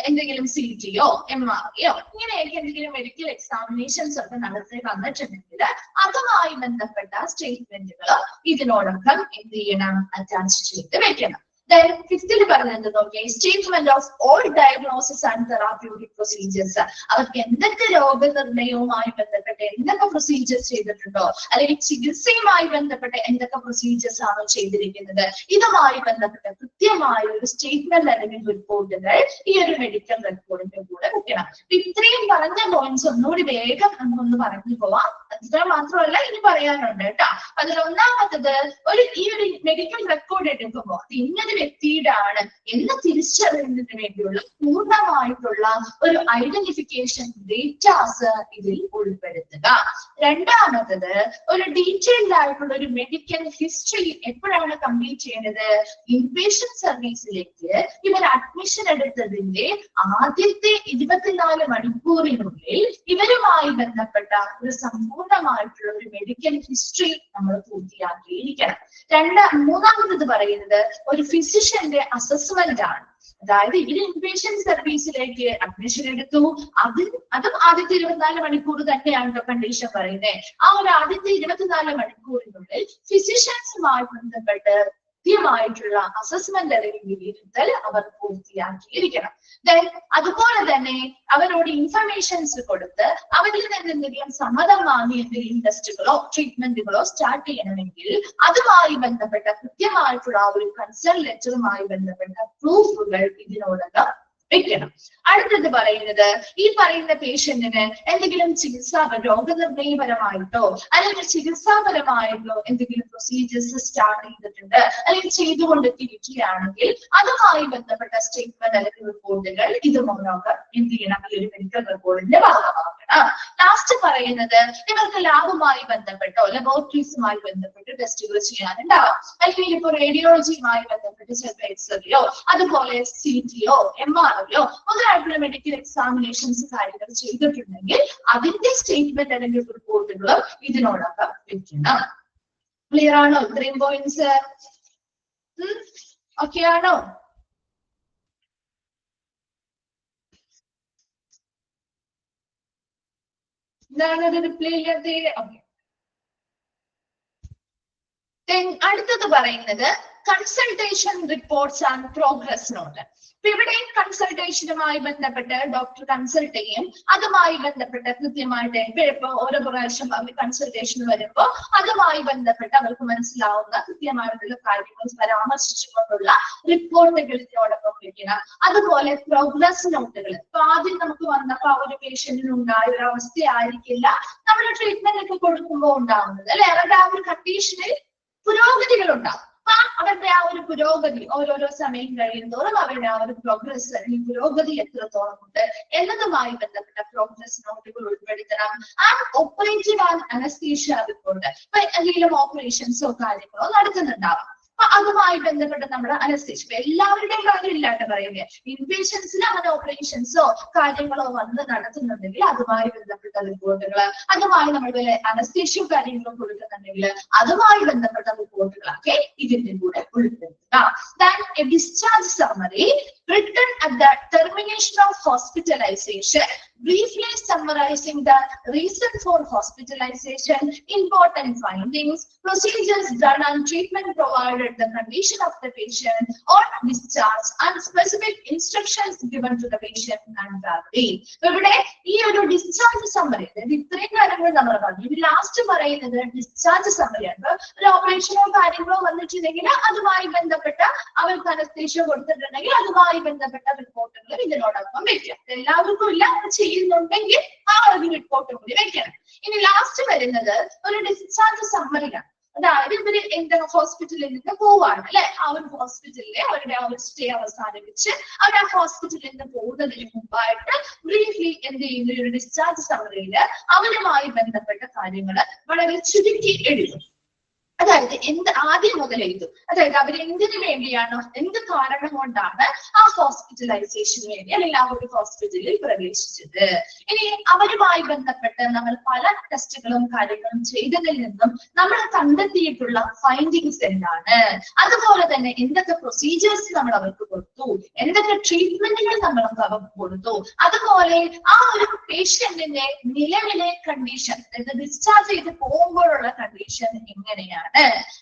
എന്തെങ്കിലും CT യോ MRI യോ ഇങ്ങനെയൊക്കെ എന്തെങ്കിലും മെഡിക്കൽ എക്സാമിനേഷൻസ് ഒക്കെ നടത്തി വന്നിട്ടുണ്ടെങ്കിൽ അതുമായി ബന്ധപ്പെട്ട സ്റ്റേറ്റ്മെന്റുകൾ ഇതിനോടൊപ്പം എന്ത് ചെയ്യണം? അറ്റാച്ച് ചെയ്ത് വെക്കണം. Then 5th പറഞ്ഞത് നോക്കിയേ, statement of all diagnosis and therapeutic procedures. അവർക്ക് എന്തൊക്കെ രോഗനിർണയവുമായി ബന്ധപ്പെട്ട് എന്തൊക്കെ പ്രൊസീജിയേഴ്സ് ചെയ്തിട്ടുണ്ടോ അല്ലെങ്കിൽ ചികിത്സയുമായി ബന്ധപ്പെട്ട് എന്തൊക്കെ പ്രൊസീജിയേഴ്സ് ആണോ ചെയ്തിരിക്കുന്നത്, ഇതുമായി ബന്ധപ്പെട്ട കൃത്യമായ ഒരു സ്റ്റേറ്റ്മെന്റ് അല്ലെങ്കിൽ റിപ്പോർട്ടുകൾ ഈ ഒരു മെഡിക്കൽ റെക്കോർഡിന്റെ കൂടെ വെക്കണം. ഇത്രയും പറഞ്ഞ പോയിന്റ്സ് ഒന്നുകൂടി വേഗം നമുക്കൊന്ന് പറഞ്ഞു പോവാം. അത്ര മാത്രമല്ല ഇനി പറയാനുണ്ട് കേട്ടോ. അതിൽ ഒന്നാമത്തത്, ഈ ഒരു മെഡിക്കൽ റെക്കോർഡ് എടുക്കുമ്പോൾ ഇന്നൊരു വ്യക്തിയുടെ ആണ് എന്ന് തിരിച്ചറിയുന്നതിന് വേണ്ടിയുള്ള പൂർണ്ണമായിട്ടുള്ള ഒരു ഐഡന്റിഫിക്കേഷൻ ഡേറ്റാസ് ഇതിൽ ഉൾപ്പെടുത്തുക. രണ്ടാമത്തത് ഒരു ഡീറ്റെയിൽഡ് ആയിട്ടുള്ള ഒരു മെഡിക്കൽ ഹിസ്റ്ററി എപ്പോഴാണ് കംപ്ലീറ്റ് ചെയ്യേണ്ടത്? ഇൻപേഷ്യന്റ് സർവീസിലേക്ക് ഇവർ അഡ്മിഷൻ എടുത്തതിന്റെ ആദ്യത്തെ 24 മണിക്കൂറിനുള്ളിൽ ഇവരുമായി ബന്ധപ്പെട്ട ഒരു സമ്പൂർണമായിട്ടുള്ള ഒരു മെഡിക്കൽ ഹിസ്റ്ററി നമ്മൾ പൂർത്തിയാക്കിയിരിക്കണം. മൂന്നാമത് പറയുന്നത് ഒരു ഫിസിഷ്യന്റെ അസസ്മെന്റ് ആണ്. അതായത് ഇവർ ഇൻപേഷ്യന്റ് സർവീസിലേക്ക് അഡ്മിഷൻ എടുത്തു, അതും ആദ്യത്തെ 24 മണിക്കൂർ തന്നെയാണ് കണ്ടീഷൻ പറയുന്നത്. ആ ഒരു ആദ്യത്തെ 24 മണിക്കൂറിനുള്ളിൽ ഫിസിഷ്യൻസുമായി ബന്ധപ്പെട്ട് കൃത്യമായിട്ടുള്ള അസസ്മെന്റ് അല്ലെങ്കിൽ വിലയിരുത്തൽ അവർ പൂർത്തിയാക്കിയിരിക്കണം. അതുപോലെ തന്നെ അവരോട് ഇൻഫർമേഷൻസ് കൊടുത്ത് അവരിൽ നിന്ന് എന്തെങ്കിലും സമ്മതം വാങ്ങി എന്തെങ്കിലും ടെസ്റ്റുകളോ ട്രീറ്റ്മെന്റുകളോ സ്റ്റാർട്ട് ചെയ്യണമെങ്കിൽ അതുമായി ബന്ധപ്പെട്ട കൃത്യമായിട്ടുള്ള ആ ഒരു കൺസേൺ ലെറ്ററുമായി ബന്ധപ്പെട്ട പ്രൂഫുകൾ ഇതിനോടകം വെക്കണം. അടുത്തത് പറയുന്നത് ഈ പറയുന്ന പേഷ്യന്റിന് എന്തെങ്കിലും രോഗനിർണയപരമായിട്ടോ അല്ലെങ്കിൽ ചികിത്സാപരമായിട്ടോ എന്തെങ്കിലും പ്രൊസീജിയേഴ്സ് സ്റ്റാർട്ട് ചെയ്തിട്ടുണ്ട് അല്ലെങ്കിൽ ചെയ്തുകൊണ്ടിരിക്കുകയാണെങ്കിൽ അതുമായി ബന്ധപ്പെട്ട സ്റ്റേറ്റ്മെന്റ് അല്ലെങ്കിൽ റിപ്പോർട്ടുകൾ ഇതുമൂലമൊക്കെ എന്ത് ചെയ്യണം? ഈ ഒരു മെഡിക്കൽ റെക്കോർഡിന്റെ ഭാഗമാക്കണം. ലാസ്റ്റ് പറയുന്നത് ഇവർക്ക് ലാബുമായി ബന്ധപ്പെട്ടോ ലബോറട്ടറീസുമായി ബന്ധപ്പെട്ട് ടെസ്റ്റുകൾ ചെയ്യാനുണ്ടാവും. അല്ലെങ്കിൽ ഇപ്പൊ റേഡിയോളജിയുമായി ബന്ധപ്പെട്ട് ചിലപ്പോൾ എക്സ്റേയോ അതുപോലെ CTയോ MRIയോ മുതലായിട്ടുള്ള മെഡിക്കൽ എക്സാമിനേഷൻസ് കാര്യങ്ങൾ ചെയ്തിട്ടുണ്ടെങ്കിൽ അതിന്റെ സ്റ്റേറ്റ്മെന്റ് അല്ലെങ്കിൽ റിപ്പോർട്ടുകളും ഇതിനോടൊപ്പം വെക്കണം. ക്ലിയർ ആണോ? ഇത്രയും പോയിന്റ്സ് ഓക്കെ ആണോ? എന്താണ് റിപ്ലൈ ഇല്ലാതെ? ഓക്കെ. അടുത്തത് പറയുന്നത് consultation reports and progress note. ഇവിടെ കൺസൾട്ടേഷനുമായി ബന്ധപ്പെട്ട് ഡോക്ടർ കൺസൾട്ട് ചെയ്യും, അതുമായി ബന്ധപ്പെട്ട് കൃത്യമായിട്ട് ഇപ്പൊ ഓരോ പ്രാവശ്യം അവർ കൺസൾട്ടേഷൻ വരുമ്പോൾ അതുമായി ബന്ധപ്പെട്ട് അവർക്ക് മനസ്സിലാവുന്ന കൃത്യമായിട്ടുള്ള കാര്യങ്ങൾ പരാമർശിച്ചുകൊണ്ടുള്ള റിപ്പോർട്ടുകൾ ഇതിനോടൊപ്പം വെക്കണം. അതുപോലെ പ്രോഗ്രസ് നോട്ടുകൾ. ഇപ്പൊ ആദ്യം നമുക്ക് വന്നപ്പോ ആ ഒരു പേഷ്യന്റിന് ഉണ്ടായ ഒരു അവസ്ഥയായിരിക്കില്ല നമ്മൾ ട്രീറ്റ്മെന്റ് ഒക്കെ കൊടുക്കുമ്പോൾ ഉണ്ടാവുന്നത് അല്ലെ. അവരുടെ ആ ഒരു കണ്ടീഷനിൽ പുരോഗതികൾ ഉണ്ടാവും. അവരുടെ ആ ഒരു പുരോഗതി ഓരോരോ സമയം കഴിയുന്നതോറും അവരുടെ ആ ഒരു പ്രോഗ്രസ് അല്ലെങ്കിൽ പുരോഗതി എത്രത്തോളം ഉണ്ട് എന്നതുമായി ബന്ധപ്പെട്ട പ്രോഗ്രസ് നോട്ടുകൾ ഉൾപ്പെടുത്തണം. Operative and anaesthesia report. ഇപ്പൊ എന്തെങ്കിലും ഓപ്പറേഷൻസോ കാര്യങ്ങളോ നടത്തുന്നുണ്ടാവാം. അപ്പൊ അതുമായി ബന്ധപ്പെട്ട് നമ്മുടെ അനസ്തീഷ്യ എല്ലാവരുടെയും കാര്യം ഇല്ലാണ്ട് പറയുന്നത് ഇൻപേഷ്യൻസിൽ അങ്ങനെ ഓപ്പറേഷൻസോ കാര്യങ്ങളോ വന്ന് നടത്തുന്നുണ്ടെങ്കിൽ അതുമായി ബന്ധപ്പെട്ട റിപ്പോർട്ടുകൾ, അതുമായി നമ്മൾ അനസ്തീഷ്യ കാര്യങ്ങളോ കൊടുക്കുന്നുണ്ടെങ്കിൽ അതുമായി ബന്ധപ്പെട്ട റിപ്പോർട്ടുകളൊക്കെ ഇതിന്റെ കൂടെ ഉൾപ്പെടുത്തുക. Then a discharge summary written at the termination of hospitalization, briefly summarizing the reason for hospitalization, important findings, procedures done and treatment provided, the condition of the patient on discharge, and specific instructions given to the patient and family. ഇവിടെ ഈ ഒരു discharge summary ഇത്രയും കാര്യങ്ങൾ നമ്മൾ പറഞ്ഞു. ഇത് last പറയുന്നത് discharge summary ആണ്. ഒരു ഓപ്പറേഷനോ കാര്യങ്ങളോ വന്നിട്ടുണ്ടെങ്കിൽ അതുമായി ബന്ധപ്പെട്ട അവർക്ക് അനസ്തീഷ്യ കൊടുത്തിട്ടുണ്ടെങ്കിൽ അതുമായി ബന്ധപ്പെട്ട റിപ്പോർട്ടുകൾ ഇതിനോടൊപ്പം വെക്കാം. എല്ലാവർക്കും ഇല്ല, ചെയ്യുന്നുണ്ടെങ്കിൽ ആ ഒരു റിപ്പോർട്ട് കൂടി വെക്കണം. ഇനി ലാസ്റ്റ് വരുന്നത് ഒരു ഡിസ്ചാർജ് സമ്മറിയാണ്. അതായത് ഇവര് എന്താണ് ഹോസ്പിറ്റലിൽ നിന്ന് പോവാണ് അല്ലെ. ആ ഒരു ഹോസ്പിറ്റലിലെ അവരുടെ ആ ഒരു സ്റ്റേ അവസാനിപ്പിച്ച് അവർ ആ ഹോസ്പിറ്റലിൽ നിന്ന് പോകുന്നതിന് മുമ്പായിട്ട് ബ്രീഫ്ലി എന്ത് ചെയ്യുന്ന ഒരു ഡിസ്ചാർജ് സമ്മറിയില് അവരുമായി ബന്ധപ്പെട്ട കാര്യങ്ങൾ വളരെ ചുരുക്കി എഴുതും. അതായത് ആദ്യം മുതൽ എഴുതും. അതായത് അവരെന്തിനു വേണ്ടിയാണോ എന്ത് കാരണം കൊണ്ടാണ് ആ ഹോസ്പിറ്റലൈസേഷന് വേണ്ടി അല്ലെങ്കിൽ ആ ഒരു ഹോസ്പിറ്റലിൽ പ്രവേശിച്ചത്. ഇനി അവരുമായി ബന്ധപ്പെട്ട് നമ്മൾ പല ടെസ്റ്റുകളും കാര്യങ്ങളും ചെയ്തതിൽ നിന്നും നമ്മൾ കണ്ടെത്തിയിട്ടുള്ള ഫൈൻഡിങ്സ് എന്താണ്, അതുപോലെ തന്നെ എന്തൊക്കെ പ്രൊസീജിയേഴ്സ് നമ്മൾ അവർക്ക് കൊടുത്തു, എന്തൊക്കെ ട്രീറ്റ്മെന്റുകൾ നമ്മൾ അവർക്ക് കൊടുത്തു, അതുപോലെ ആ ഒരു പേഷ്യന്റിന്റെ നിലവിലെ കണ്ടീഷൻ ഡിസ്ചാർജ് ചെയ്ത് പോകുമ്പോഴുള്ള കണ്ടീഷൻ എങ്ങനെയാണ്,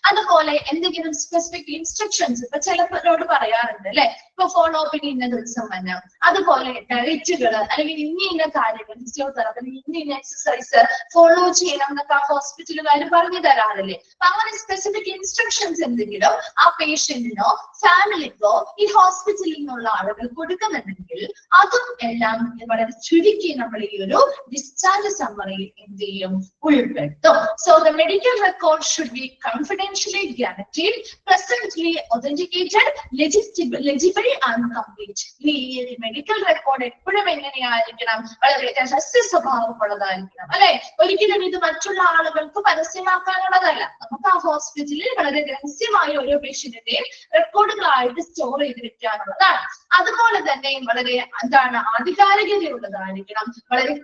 അതുപോലെ എന്തെങ്കിലും സ്പെസിഫിക് ഇൻസ്ട്രക്ഷൻസ് ഇപ്പൊ ചിലരോട് പറയാറുണ്ട് അല്ലെ. ഇപ്പൊ ഫോളോ അപ്പിന് ഇന്ന ദിവസം വരണം, അതുപോലെ ഡയറ്റുകൾ അല്ലെങ്കിൽ ഇന്ന കാര്യങ്ങൾ ഫിസിയോതെറാപ്പി അല്ലെങ്കിൽ ഇന്ന എക്സസൈസ് ഫോളോ ചെയ്യണം എന്നൊക്കെ ആ ഹോസ്പിറ്റലുകാർ പറഞ്ഞു തരാറില്ലേ. അപ്പൊ അങ്ങനെ സ്പെസിഫിക് ഇൻസ്ട്രക്ഷൻസ് എന്തെങ്കിലും ആ പേഷ്യന്റിനോ ഫാമിലിക്കോ ഈ ഹോസ്പിറ്റലിൽ നിന്നുള്ള ആളുകൾ കൊടുക്കുന്നുണ്ടെങ്കിൽ അതും എല്ലാം വളരെ ചുരുക്കി നമ്മൾ ഈ ഒരു ഡിസ്ചാർജ് സമ്മറിയിൽ എന്ത് ചെയ്യും, ഉൾപ്പെടുത്തും. So the medical record should be confidentially guaranteed, presently authenticated, legible and complete. ഈ മെഡിക്കൽ റെക്കോർഡ് എപ്പോഴും എങ്ങനെയായിരിക്കണം? വളരെ രഹസ്യ സ്വഭാവമുള്ളതായിരിക്കണം, അല്ലെ? ഒരിക്കലും ഇത് മറ്റുള്ള ആളുകൾക്ക് പരസ്യമാക്കാനുള്ളതല്ല. നമുക്ക് ആ ഹോസ്പിറ്റലിൽ വളരെ രഹസ്യമായ ഓരോ പേഷ്യന്റിന്റെയും റെക്കോർഡുകളായിട്ട് സ്റ്റോർ ചെയ്ത് വെക്കാനുള്ളതാണ്. അതുപോലെ തന്നെ വളരെ എന്താണ് ആധികാരികതയുള്ളതായിരിക്കണം, വളരെ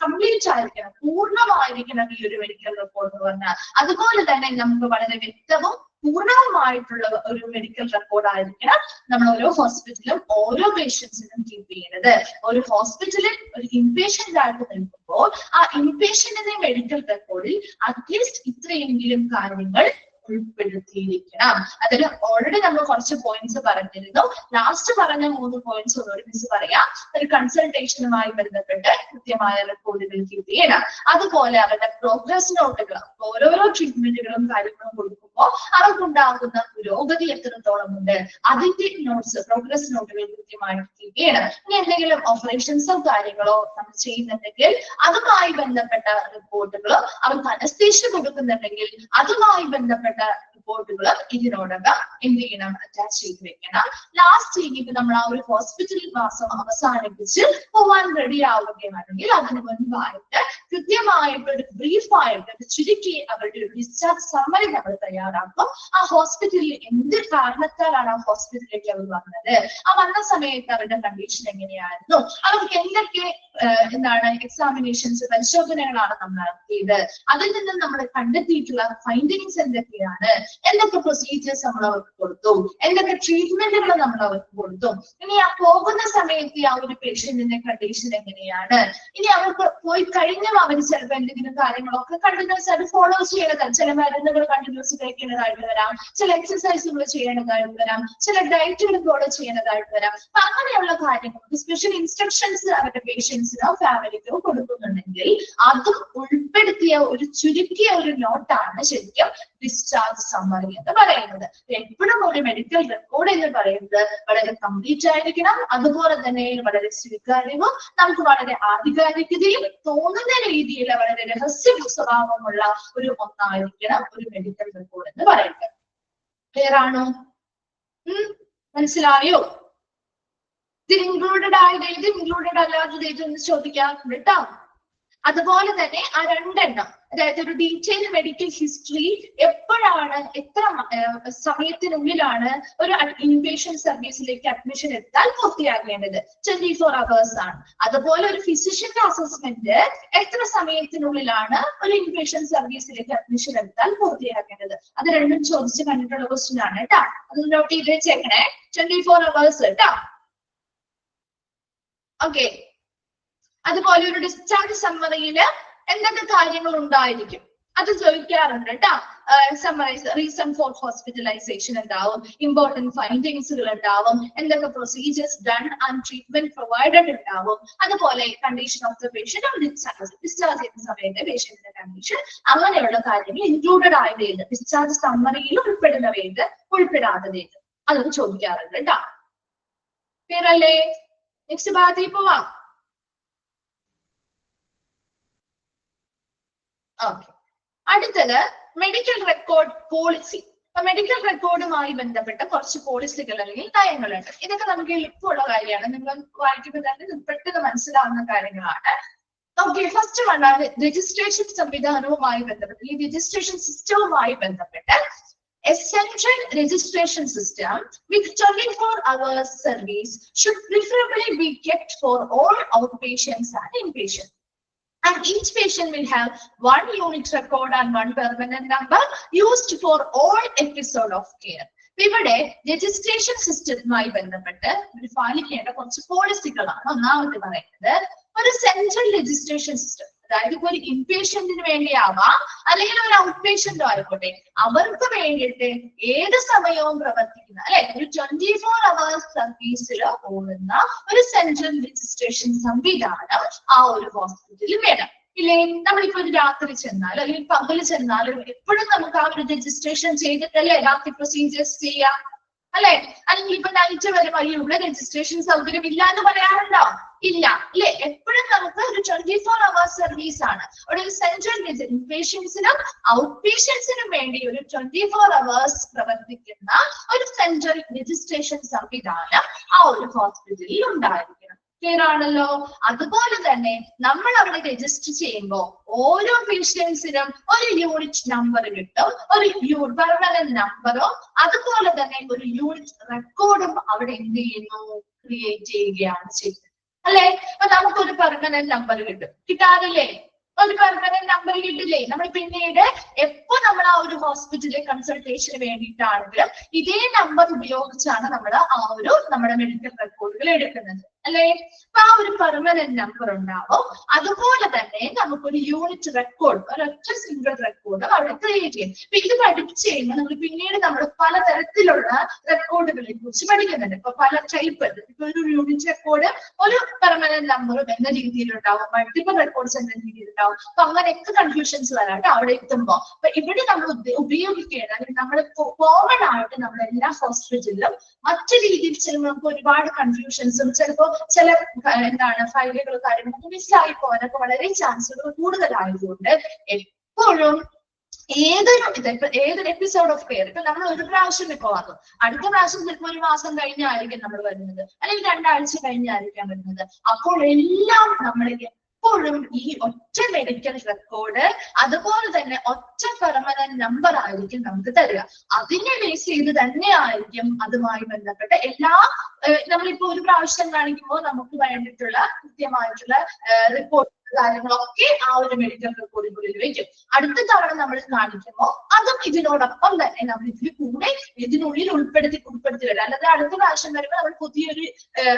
കംപ്ലീറ്റ് ആയിരിക്കണം, പൂർണ്ണമായിരിക്കണം ഈ ഒരു മെഡിക്കൽ റെക്കോർഡ് എന്ന് പറഞ്ഞാൽ. അതുപോലെ തന്നെ നമുക്ക് വളരെ വ്യക്തവും പൂർണ്ണവുമായിട്ടുള്ള ഒരു മെഡിക്കൽ റെക്കോർഡ് ആയിരിക്കണം നമ്മൾ ഓരോ ഹോസ്പിറ്റലും ഓരോ പേഷ്യൻസിനും കീപ്പ് ചെയ്യുന്നത്. ഒരു ഹോസ്പിറ്റലിൽ ഒരു ഇൻപേഷ്യന്റ് ആയിട്ട് നിൽക്കുമ്പോൾ ആ ഇൻപേഷ്യന്റിന്റെ മെഡിക്കൽ റെക്കോർഡിൽ അറ്റ്ലീസ്റ്റ് ഇത്രയെങ്കിലും കാര്യങ്ങൾ ഉൾപ്പെടുത്തിയിരിക്കണം. അതിൽ ഓൾറെഡി നമ്മൾ കുറച്ച് പോയിന്റ്സ് പറഞ്ഞിരുന്നു. ലാസ്റ്റ് പറഞ്ഞ 3 പോയിന്റ്സ് ഒന്നുകൂടി മിസ് പറയാം. ഒരു കൺസൾട്ടേഷനുമായി ബന്ധപ്പെട്ട് കൃത്യമായ റെക്കോർഡുകൾ കീപ്പ് ചെയ്യണം. അതുപോലെ അവരുടെ പ്രോഗ്രസ് നോട്ടുകൾ, ഓരോരോ ട്രീറ്റ്മെന്റുകളും കാര്യങ്ങളും കൊടുക്കുമ്പോൾ അവർക്കുണ്ടാകുന്ന പുരോഗതി എത്രത്തോളം ഉണ്ട് അതിന്റെ നോട്ട്സ്, പ്രോഗ്രസ് നോട്ടുകൾ കൃത്യമായിട്ട് കീപ്പ് ചെയ്യണം. ഇനി എന്തെങ്കിലും ഓപ്പറേഷൻസോ കാര്യങ്ങളോ നമ്മൾ ചെയ്യുന്നുണ്ടെങ്കിൽ അതുമായി ബന്ധപ്പെട്ട റിപ്പോർട്ടുകളോ, അവർക്ക് അനസ്തേഷ്യ കൊടുക്കുന്നുണ്ടെങ്കിൽ അതുമായി ബന്ധപ്പെട്ട റിപ്പോർട്ടുകൾ ഇതിനോടൊപ്പം എന്ത് ചെയ്യണം? അറ്റാച്ച് ചെയ്ത് വെക്കണം. ലാസ്റ്റ് ഇനിയിപ്പോ നമ്മൾ ആ ഒരു ഹോസ്പിറ്റൽ വാസം അവസാനിപ്പിച്ച് പോവാൻ റെഡി ആവുകയാണെങ്കിൽ അതിന് മുൻപായിട്ട് കൃത്യമായിട്ട് ഒരു ബ്രീഫായിട്ട് ചുരുക്കി അവരുടെ ഒരു ഡിസ്ചാർജ് സമ്മറി നമ്മൾ തയ്യാറാക്കും. ആ ഹോസ്പിറ്റലിൽ എന്ത് കാരണത്താലാണ് ആ ഹോസ്പിറ്റലിലേക്ക് അവർ വന്നത്, ആ വന്ന സമയത്ത് അവരുടെ കണ്ടീഷൻ എങ്ങനെയായിരുന്നു, അവർക്ക് എന്തൊക്കെ എന്താണ് എക്സാമിനേഷൻസ്, പരിശോധനകളാണ് നമ്മൾ നടത്തിയത്, അതിൽ നിന്ന് നമ്മൾ കണ്ടെത്തിയിട്ടുള്ള ഫൈൻഡിങ്സ് എന്തൊക്കെയാണ്, എന്തൊക്കെ പ്രൊസീജിയേഴ്സ് നമ്മൾ അവർക്ക് കൊടുത്തു, എന്തൊക്കെ ട്രീറ്റ്മെന്റുകൾ നമ്മൾ അവർക്ക് കൊടുത്തു, ഇനി ആ പോകുന്ന സമയത്ത് ആ ഒരു പേഷ്യന്റിന്റെ കണ്ടീഷൻ എങ്ങനെയാണ്, ഇനി അവർക്ക് പോയി കഴിഞ്ഞാൽ അവർ ചിലപ്പോൾ എന്തെങ്കിലും കാര്യങ്ങളൊക്കെ കണ്ടിന്യൂസ് ആയിട്ട് ഫോളോ ചെയ്യേണ്ടതാണ്. ചില മരുന്നുകൾ കണ്ടിന്യൂസ് കഴിക്കേണ്ടതായിട്ട് വരാം, ചില എക്സസൈസുകൾ ചെയ്യേണ്ടതായിട്ട് വരാം, ചില ഡയറ്റുകൾ ഫോളോ ചെയ്യേണ്ടതായിട്ട് വരാം. അങ്ങനെയുള്ള കാര്യങ്ങൾക്ക് സ്പെഷ്യൽ ഇൻസ്ട്രക്ഷൻസ് അവരുടെ പേഷ്യൻസിനോ ഫാമിലിക്കോ കൊടുക്കുന്നുണ്ടെങ്കിൽ അതും ഉൾപ്പെടുത്തിയ ഒരു ചുരുക്കിയ ഒരു നോട്ടാണ് ശരിക്കും ഡിസ്ചാർജ് സമ്മറി എന്ന് പറയുന്നത്. എപ്പോഴും ഒരു മെഡിക്കൽ റെക്കോർഡ് എന്ന് പറയുന്നത് വളരെ കംപ്ലീറ്റ് ആയിരിക്കണം. അതുപോലെ തന്നെ വളരെ സ്വീകാര്യവും നമുക്ക് വളരെ ആധികാരികതയും തോന്നുന്ന രീതിയിൽ വളരെ രഹസ്യ സ്വഭാവമുള്ള ഒരു ഒന്നായിരിക്കണം ഒരു മെഡിക്കൽ റെക്കോർഡ് എന്ന് പറയുന്നത്. ക്ലിയർ ആണോ? മനസ്സിലായോ? ഇത് ഇൻക്ലൂഡഡ് ആയത് ഏത്, ഇൻക്ലൂഡഡ് അല്ലാത്തത് ഏത് എന്ന് ചോദിക്കാം കേട്ടോ. അതുപോലെ തന്നെ ആ 2 എണ്ണം, അതായത് ഒരു ഡീറ്റെയിൽ മെഡിക്കൽ ഹിസ്റ്ററി എപ്പോഴാണ്, എത്ര സമയത്തിനുള്ളിലാണ് ഒരു ഇൻപേഷ്യന്റ് സർവീസിലേക്ക് അഡ്മിഷൻ എടുത്താൽ പൂർത്തിയാക്കേണ്ടത്, 24 hours ആണ്. അതുപോലെ ഒരു ഫിസിഷ്യന്റെ അസസ്മെന്റ് എത്ര സമയത്തിനുള്ളിലാണ് ഒരു ഇൻപേഷ്യന്റ് സർവീസിലേക്ക് അഡ്മിഷൻ എടുത്താൽ പൂർത്തിയാക്കേണ്ടത്. അത് രണ്ടും ചോദിച്ച് കണ്ടിട്ടുള്ള ക്വസ്റ്റ്യൻ ആണ് കേട്ടോ. അത് നോട്ട് ചെയ്ത് വെച്ചേക്കണേ. 24 hours കേട്ടോ. ഓക്കെ. അതുപോലെ ഒരു ഡിസ്ചാർജ് സമ്മറിയിൽ എന്തൊക്കെ കാര്യങ്ങൾ ഉണ്ടായിരിക്കും അത് ചോദിക്കാറുണ്ട് കേട്ടോ. സമ്മറൈസ് റീസൺ ഫോർ ഹോസ്പിറ്റലൈസേഷൻ ഉണ്ടാവും, ഇമ്പോർട്ടന്റ് ഫൈൻഡിങ്സുകൾ ഉണ്ടാവും, എന്തൊക്കെ procedures done and treatment provided ഉണ്ടാവും, അതുപോലെ condition of the patient, discharge ചെയ്യുന്ന സമയത്ത് പേഷ്യന്റിന്റെ കണ്ടീഷൻ, അങ്ങനെയുള്ള കാര്യങ്ങൾ ഇൻക്ലൂഡഡ് ആയത് ഡിസ്ചാർജ് സമ്മറിയിൽ ഉൾപ്പെടുന്നവയത്, ഉൾപ്പെടാത്തത് അതൊക്കെ ചോദിക്കാറുണ്ട് കേട്ടോ. ക്ലിയർ അല്ലേ? നെക്സ്റ്റ് ഭാഗത്തേക്ക് പോവാം. ഓക്കെ. അടുത്തത് മെഡിക്കൽ റെക്കോർഡ് പോളിസി. അപ്പൊ മെഡിക്കൽ റെക്കോർഡുമായി ബന്ധപ്പെട്ട കുറച്ച് പോളിസികൾ അല്ലെങ്കിൽ നയങ്ങളുണ്ട്. ഇതൊക്കെ നമുക്ക് എളുപ്പമുള്ള കാര്യമാണ്, നിങ്ങൾ വായിക്കുമ്പോൾ തന്നെ പെട്ടെന്ന് മനസ്സിലാവുന്ന കാര്യങ്ങളാണ്. ഓക്കെ. ഫസ്റ്റ് വണ്ണാണ് രജിസ്ട്രേഷൻ സംവിധാനവുമായി ബന്ധപ്പെട്ട്, ഈ രജിസ്ട്രേഷൻ സിസ്റ്റവുമായി ബന്ധപ്പെട്ട് a central registration system with 24 hours service should preferably be kept for all outpatients and inpatients. And each patient will have 1 unit record and 1 permanent number used for all episode of care. ഇവിടെ registration സിസ്റ്റവുമായി ബന്ധപ്പെട്ട് പാലിക്കേണ്ട കുറച്ച് പോളിസികളാണ്. ഒന്നാമത് പറയുന്നത് ഒരു central registration system, അതായത് ഇപ്പൊ ഒരു ഇൻപേഷ്യന്റിന് വേണ്ടിയാവാം അല്ലെങ്കിൽ ഒരു ഔട്ട് പേഷ്യന്റോ ആയിക്കോട്ടെ, അവർക്ക് വേണ്ടിയിട്ട് ഏത് സമയവും പ്രവർത്തിക്കുന്ന അല്ലെ ഒരു 24 hours സർവീസിൽ ഓടുന്ന ഒരു സെൻട്രൽ രജിസ്ട്രേഷൻ സംവിധാനം ആ ഒരു ഹോസ്പിറ്റലിൽ വേണം. ഇല്ലേ? നമ്മളിപ്പോ ഒരു രാത്രി ചെന്നാലും അല്ലെങ്കിൽ പകല് ചെന്നാലും എപ്പോഴും നമുക്ക് ആ ഒരു രജിസ്ട്രേഷൻ ചെയ്തിട്ടല്ലേ രാത്രി പ്രൊസീജിയേഴ്സ് ചെയ്യാം, അല്ലെ? അല്ലെങ്കിൽ ഇപ്പൊ നൈറ്റ് വരെ ഇവിടെ രജിസ്ട്രേഷൻ സൗകര്യം ഇല്ല എന്ന് പറയാറുണ്ടോ? ഇല്ല അല്ലെ? എപ്പോഴും നമുക്ക് ഒരു 24 hours സർവീസ് ആണ്. ഒരു സെൻട്രൽ ഇൻപേഷ്യൻസിനും ഔട്ട് പേഷ്യൻസിനും വേണ്ടി ഒരു 24 hours പ്രവർത്തിക്കുന്ന ഒരു സെൻട്രൽ രജിസ്ട്രേഷൻ സംവിധാനം ആ ഒരു ഹോസ്പിറ്റലിൽ ഉണ്ടായിരിക്കണം. ക്ലിയർ ആണല്ലോ? അതുപോലെ തന്നെ നമ്മൾ അവിടെ രജിസ്റ്റർ ചെയ്യുമ്പോൾ ഓരോ പേഷ്യൻസിനും ഒരു യൂണിറ്റ് നമ്പർ കിട്ടും, ഒരു പെർമനന്റ് നമ്പറോ അതുപോലെ തന്നെ ഒരു യൂണിറ്റ് റെക്കോർഡും അവിടെ എന്ത് ചെയ്യുന്നു, ക്രിയേറ്റ് ചെയ്യുകയാണ് ചെയ്യുന്നത് അല്ലെ? അപ്പൊ നമുക്കൊരു പെർമനന്റ് നമ്പർ കിട്ടാറില്ലേ? ഒരു പെർമനന്റ് നമ്പർ കിട്ടില്ലേ? നമ്മൾ പിന്നീട് എപ്പോ നമ്മൾ ആ ഒരു ഹോസ്പിറ്റലിലെ കൺസൾട്ടേഷന് വേണ്ടിയിട്ടാണെങ്കിലും ഇതേ നമ്പർ ഉപയോഗിച്ചാണ് നമ്മൾ ആ ഒരു നമ്മുടെ മെഡിക്കൽ റെക്കോർഡുകൾ എടുക്കുന്നത് അല്ലെ? അപ്പൊ ആ ഒരു പെർമനന്റ് നമ്പർ ഉണ്ടാവും. അതുപോലെ തന്നെ നമുക്കൊരു യൂണിറ്റ് റെക്കോർഡ്, ഒരൊറ്റ സിംഗിൾ റെക്കോർഡ് അവിടെ ക്രിയേറ്റ് ചെയ്യും. അപ്പൊ ഇത് പഠിച്ചു കഴിഞ്ഞാൽ നമ്മൾ പിന്നീട് നമ്മൾ പലതരത്തിലുള്ള റെക്കോർഡുകളെ കുറിച്ച് പഠിക്കുന്നുണ്ട്. ഇപ്പൊ പല ടൈപ്പ്, ഇപ്പൊ ഒരു യൂണിറ്റ് റെക്കോർഡ് ഒരു പെർമനന്റ് നമ്പറും എന്ന രീതിയിലുണ്ടാവും, മൾട്ടിപ്പിൾ റെക്കോർഡ്സ് എന്ന രീതിയിലുണ്ടാവും. അപ്പൊ അങ്ങനെയൊക്കെ കൺഫ്യൂഷൻസ് വരാട്ടെ അവിടെ എത്തുമ്പോ. അപ്പൊ ഇവിടെ നമ്മൾ ഉപയോഗിക്കേണ്ട, അല്ലെങ്കിൽ നമ്മൾ കോമൺ ആയിട്ട് നമ്മൾ എല്ലാ ഹോസ്പിറ്റലിലും മറ്റു രീതിയിൽ ചെല്ലുമ്പോൾ നമുക്ക് ഒരുപാട് കൺഫ്യൂഷൻസും ചിലപ്പോൾ ചില എന്താണ് ഫയലുകൾ കാര്യങ്ങളൊക്കെ മിസ്സായി പോകാനൊക്കെ വളരെ ചാൻസുകൾ കൂടുതലായതുകൊണ്ട് എപ്പോഴും ഏതൊരു എപ്പിസോഡ് ഓഫ് കെയർ ഇപ്പൊ നമ്മൾ ഒരു പ്രാവശ്യം ഇപ്പൊ വന്നു, അടുത്ത പ്രാവശ്യം ചിലപ്പോൾ ഒരു മാസം കഴിഞ്ഞായിരിക്കും നമ്മൾ വരുന്നത്, അല്ലെങ്കിൽ 2 ആഴ്ച കഴിഞ്ഞായിരിക്കാം വരുന്നത്. അപ്പോൾ എല്ലാം നമ്മൾ എപ്പോഴും ഈ ഒറ്റ മെഡിക്കൽ റെക്കോർഡ് അതുപോലെ തന്നെ ഒറ്റ പെർമനന്റ് നമ്പർ ആയിരിക്കും നമുക്ക് തരിക. അതിനെ ബേസ് ചെയ്ത് തന്നെ ആയിരിക്കും അതുമായി ബന്ധപ്പെട്ട എല്ലാ നമ്മളിപ്പോ ഒരു പ്രാവശ്യം കാണിക്കുമ്പോൾ നമുക്ക് വേണ്ടിയിട്ടുള്ള കൃത്യമായിട്ടുള്ള റിപ്പോർട്ട് കാര്യങ്ങളൊക്കെ ആ ഒരു മെഡിക്കൽ റെക്കോർഡിനുള്ളിൽ വെക്കും. അടുത്ത തവണ നമ്മൾ കാണിക്കുമ്പോൾ അതും ഇതിനോടൊപ്പം തന്നെ നമ്മൾ ഇതിനുള്ളിൽ ഉൾപ്പെടുത്തി വരും. അല്ലാതെ അടുത്ത പ്രാവശ്യം വരുമ്പോൾ നമ്മൾ പുതിയൊരു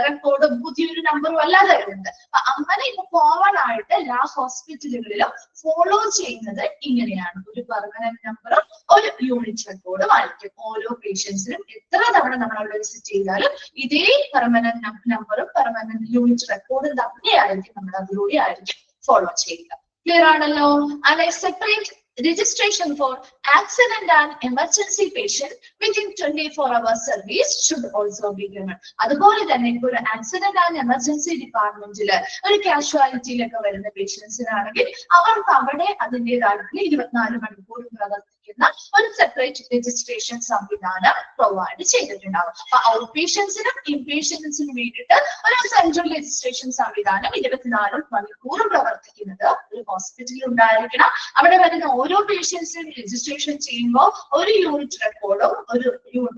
റെക്കോർഡും പുതിയൊരു നമ്പറും അല്ലാതെ വരുന്നത്. അപ്പൊ അങ്ങനെ ഇപ്പൊ കോമൺ ആയിട്ട് എല്ലാ ഹോസ്പിറ്റലുകളിലും ഫോളോ ചെയ്യുന്നത് ഇങ്ങനെയാണ്. ഒരു പെർമനന്റ് നമ്പറും ഒരു യൂണിറ്റ് റെക്കോർഡും ആയിരിക്കും. ഓരോ പേഷ്യൻസിനും എത്ര തവണ നമ്മൾ അവിടെ വിസിറ്റ് ചെയ്താലും ഇതേ പെർമനന്റ് നമ്പറും പെർമനന്റ് യൂണിറ്റ് റെക്കോർഡും തന്നെയായിരിക്കും നമ്മൾ അതിലൂടെ ആയിരിക്കും ഫോളോ ചെയ്യുക. ക്ലിയർ ആണല്ലോ? And a separate registration for accident and emergency patient within 24 hours service should also be given. അതുപോലെ തന്നെ ഇപ്പോൾ ഒരു ആക്സിഡന്റ് ആൻഡ് എമർജൻസി ഡിപ്പാർട്ട്മെന്റില് ഒരു കാഷ്വാലിറ്റിയിലൊക്കെ വരുന്ന പേഷ്യൻസിനാണെങ്കിൽ അവർക്ക് അവിടെ അതിൻ്റെതായിട്ടുള്ള 24 മണിക്കൂർ പ്രവർത്തിക്കുന്ന ഒരു സെപ്പറേറ്റ് രജിസ്ട്രേഷൻ സംവിധാനം പ്രൊവൈഡ് ചെയ്തിട്ടുണ്ടാവും. അപ്പൊ ഔട്ട് പേഷ്യൻസിനും ഇൻപേഷ്യൻസിനും വേണ്ടിയിട്ട് ഒരു സെൻട്രൽ രജിസ്ട്രേഷൻ സംവിധാനം 24 മണിക്കൂറും പ്രവർത്തിക്കുന്നത് ഒരു ഹോസ്പിറ്റലിൽ ഉണ്ടായിരിക്കണം. അവിടെ വരുന്ന ഓരോ പേഷ്യൻസിനും രജിസ്ട്രേഷൻ ചെയ്യുമ്പോൾ ഒരു യൂണിറ്റ് റെക്കോർഡും ഒരു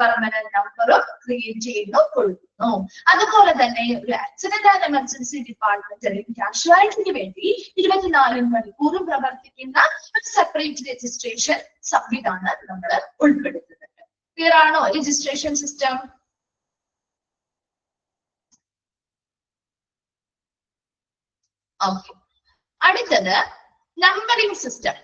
പെർമനന്റ് നമ്പറും ക്രിയേറ്റ് ചെയ്യുന്നു, കൊടുക്കുന്നു. അതുപോലെ തന്നെ ഒരു ആക്സിഡന്റ് ആൻഡ് എമർജൻസി ഡിപ്പാർട്ട്മെന്റ് അല്ലെങ്കിൽ കാഷ്വാലിറ്റിക്ക് വേണ്ടി 24 മണിക്കൂറും പ്രവർത്തിക്കുന്ന ഒരു സെപ്പറേറ്റ് രജിസ്ട്രേഷൻ സംവിധാനം നമ്മൾ ഉൾപ്പെടുത്തുന്നുണ്ട്. ക്ലിയർ ആണോ? Registration system. ഓക്കെ, അടുത്തത് നമ്പറിംഗ് സിസ്റ്റം.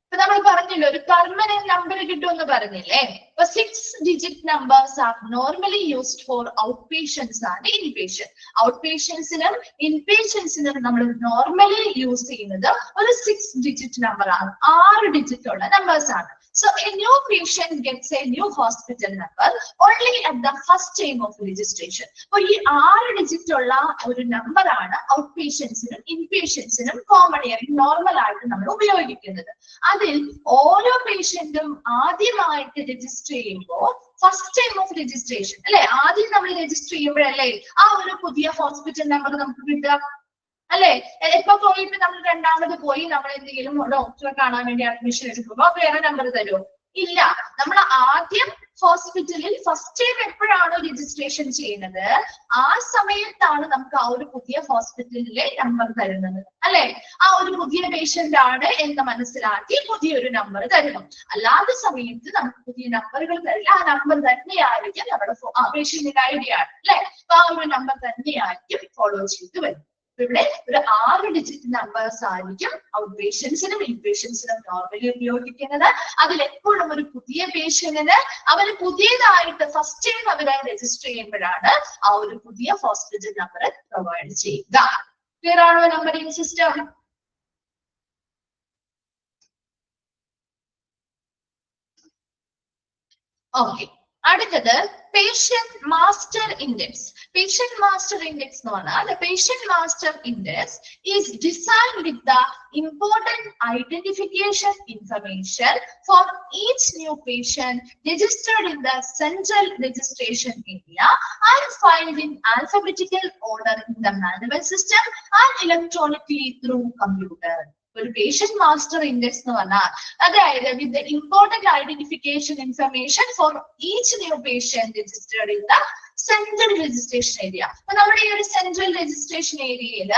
ഇപ്പൊ നമ്മൾ പറഞ്ഞില്ലേ ഒരു പെർമനന്റ് നമ്പർ കിട്ടുമെന്ന് പറഞ്ഞില്ലേ? അപ്പൊ 6 digit numbers are normally used for outpatients and inpatient. Outpatientsനും inpatientsനും നമ്മൾ നോർമലി യൂസ് ചെയ്യുന്നത് ഒരു 6 digit നമ്പർ ആണ്, 6 ഡിജിറ്റ് ഉള്ള നമ്പേഴ്സ് ആണ്. So a new patient gets a new hospital number only at the first time of registration. അപ്പോൾ ഈ 6 digit ഉള്ള ഒരു നമ്പർ ആണ് ഔട്ട് പേഷ്യൻസിനും ഇൻപേഷ്യൻസിനും കോമൺ നോർമൽ ആയിട്ട് നമ്മൾ ഉപയോഗിക്കുന്നത്. അതിൽ ഓരോ പേഷ്യന്റും ആദ്യമായിട്ട് രജിസ്റ്റർ ചെയ്യുമ്പോൾ ഫസ്റ്റ് ടൈം ഓഫ് രജിസ്ട്രേഷൻ അല്ലെ, ആദ്യം നമ്മൾ രജിസ്റ്റർ ചെയ്യുമ്പോഴല്ലേ ആ ഒരു പുതിയ ഹോസ്പിറ്റൽ നമ്പർ നമുക്ക് കിട്ടുക അല്ലെ? ഇപ്പൊ പോയിട്ട് നമ്മൾ രണ്ടാമത് പോയി നമ്മൾ എന്തെങ്കിലും ഡോക്ടറെ കാണാൻ വേണ്ടി അഡ്മിഷൻ എടുക്കുമ്പോ വേറെ നമ്പർ തരുമോ? ഇല്ല. നമ്മൾ ആദ്യം ഹോസ്പിറ്റലിൽ ഫസ്റ്റ് ടൈം എപ്പോഴാണോ രജിസ്ട്രേഷൻ ചെയ്യുന്നത് ആ സമയത്താണ് നമുക്ക് ആ ഒരു പുതിയ ഹോസ്പിറ്റലിലെ നമ്പർ തരുന്നത് അല്ലെ? ആ ഒരു പുതിയ പേഷ്യന്റ് ആണ് എന്ന് മനസ്സിലാക്കി പുതിയൊരു നമ്പർ തരുന്നു. അല്ലാത്ത സമയത്ത് നമുക്ക് പുതിയ നമ്പറുകൾ തരില്ല. ആ നമ്പർ തന്നെയായിരിക്കും നമ്മുടെ പേഷ്യന്റിന്റെ ഐഡിയ ആണ് അല്ലെ? അപ്പൊ ആ ഒരു നമ്പർ തന്നെയായിരിക്കും ഫോളോ ചെയ്ത് വരുന്നത്. ഇവിടെ ഒരു 6 ഡിജിറ്റ് നമ്പേഴ്സ് ആയിരിക്കും ഔട്ട് പേഷ്യൻസിനും ഇൻപേഷ്യൻസിനും നോർമലി ഉപയോഗിക്കുന്നത്. അതിൽ എപ്പോഴും ഒരു പുതിയ പേഷ്യന്റിന് അവര് പുതിയതായിട്ട് ഫസ്റ്റ് ടൈം അവരെ രജിസ്റ്റർ ചെയ്യുമ്പോഴാണ് ആ ഒരു പുതിയ ഹോസ്പിറ്റൽ നമ്പർ പ്രൊവൈഡ് ചെയ്യുക. ക്ലിയർ ആണോ നമ്പറിംഗ് സിസ്റ്റം? ഓക്കെ, അടുത്തത് patient master index. Patient master index എന്ന് പറഞ്ഞാൽ patient master index is designed with the important identification information for each new patient registered in the central registration area and filed in alphabetical order in the manual system and electronically through computer. ഒരു patient master index എന്ന് പറഞ്ഞാൽ അതായത് with important identification information for each new patient registered in the central registration area. അപ്പൊ നമ്മുടെ ഈ ഒരു central registration ഏരിയയിൽ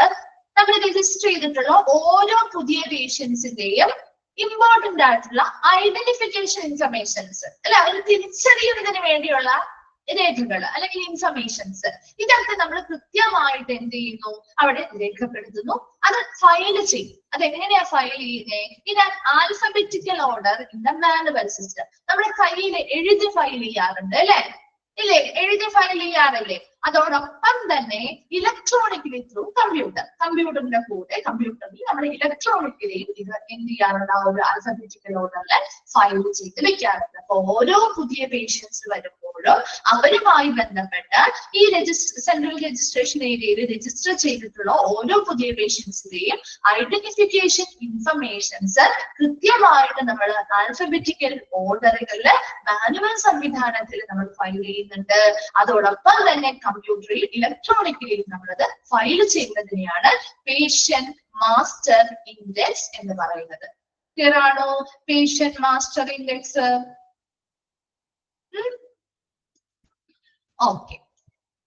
നമ്മൾ രജിസ്റ്റർ ചെയ്തിട്ടുള്ള ഓരോ പുതിയ പേഷ്യൻസിന്റെയും ഇമ്പോർട്ടന്റ് ആയിട്ടുള്ള ഐഡന്റിഫിക്കേഷൻ ഇൻഫർമേഷൻസ് അല്ലെ, ഒരു തിരിച്ചറിയുന്നതിന് വേണ്ടിയുള്ള രേഖകൾ അല്ലെങ്കിൽ ഇൻഫർമേഷൻസ് ഇതൊക്കെ നമ്മൾ കൃത്യമായിട്ട് എന്ത് ചെയ്യുന്നു, അവിടെ രേഖപ്പെടുത്തുന്നു. അത് ഫയൽ ചെയ്യും. അതെങ്ങനെയാ ഫയൽ ചെയ്യുന്നത്? In an alphabetical order in the manual system. നമ്മുടെ കയ്യിൽ എഴുതി ഫയൽ ചെയ്യാറുണ്ട് അല്ലെ, ഇല്ലേ? എഴുതി ഫയൽ ചെയ്യാറില്ലേ? അതോടൊപ്പം തന്നെ ഇലക്ട്രോണിക്കലി ത്രൂ കമ്പ്യൂട്ടർ. കമ്പ്യൂട്ടറിന്റെ കൂടെ കമ്പ്യൂട്ടറിൽ നമ്മൾ ഇലക്ട്രോണിക്കലി ഇത് എന്ത് ചെയ്യാറുണ്ട്? ആ ഒരു ആൽഫബറ്റിക്കൽ ഓർഡറിൽ ഫയൽ ചെയ്ത് വെക്കാറുണ്ട്. അപ്പൊ ഓരോ പുതിയ പേഷ്യൻസ് വരുമ്പോഴും അവരുമായി ബന്ധപ്പെട്ട് ഈ സെൻട്രൽ രജിസ്ട്രേഷൻ ഏരിയയിൽ രജിസ്റ്റർ ചെയ്തിട്ടുള്ള ഓരോ പുതിയ പേഷ്യൻസിന്റെയും ഐഡന്റിഫിക്കേഷൻ ഇൻഫർമേഷൻസ് കൃത്യമായിട്ട് നമ്മൾ ആൽഫബറ്റിക്കൽ ഓർഡറുകളിൽ മാനുവൽ സംവിധാനത്തിൽ നമ്മൾ ഫയൽ ചെയ്യുന്നുണ്ട്. അതോടൊപ്പം തന്നെ കമ്പ്യൂട്ടറിൽ ഇലക്ട്രോണിക്കലി നമ്മളത് ഫയൽ ചെയ്യുന്നതിനെയാണ് പേഷ്യന്റ് മാസ്റ്റർ ഇൻഡെക്സ് എന്ന് പറയുന്നത്. ക്ലിയർ ആണോ? Patient master index. ഓക്കെ.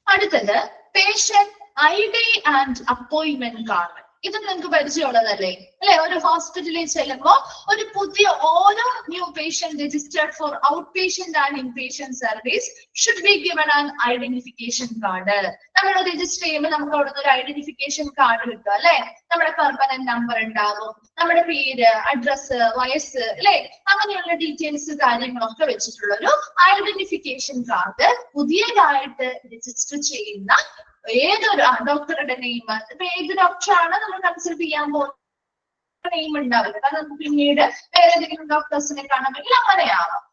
അടുത്തത് patient ID and appointment card. ഇത് നിങ്ങൾക്ക് പരിചയമുള്ളതല്ലേ അല്ലെ? ഒരു ഹോസ്പിറ്റലിൽ ചെല്ലുമ്പോൾ ഒരു പുതിയ ഓരോ new patient registered for out patient and in patient service should be given an identification card. നമ്മൾ രജിസ്റ്റർ ചെയ്യുമ്പോൾ നമുക്ക് അവിടെ നിന്ന് ഒരു ഐഡന്റിഫിക്കേഷൻ കാർഡ് കിട്ടും അല്ലെ? നമ്മുടെ പെർമനന്റ് നമ്പർ ഉണ്ടാകും, നമ്മുടെ പേര്, അഡ്രസ്, വയസ്സ് അല്ലെ, അങ്ങനെയുള്ള ഡീറ്റെയിൽസ് കാര്യങ്ങളൊക്കെ വെച്ചിട്ടുള്ള ഒരു ഐഡന്റിഫിക്കേഷൻ കാർഡ് പുതിയതായിട്ട് രജിസ്റ്റർ ചെയ്യുന്ന ഏതൊരു ഡോക്ടറുടെ നെയിം, ഇപ്പൊ ഏത് ഡോക്ടറാണ് നമ്മൾ കൺസൾട്ട് ചെയ്യാൻ പോകുന്ന നെയിം ഉണ്ടാവില്ല. കാരണം നമുക്ക് പിന്നീട് വേറെ ഏതെങ്കിലും ഡോക്ടേഴ്സിനെ കാണണമെങ്കിൽ അങ്ങനെയാവാം.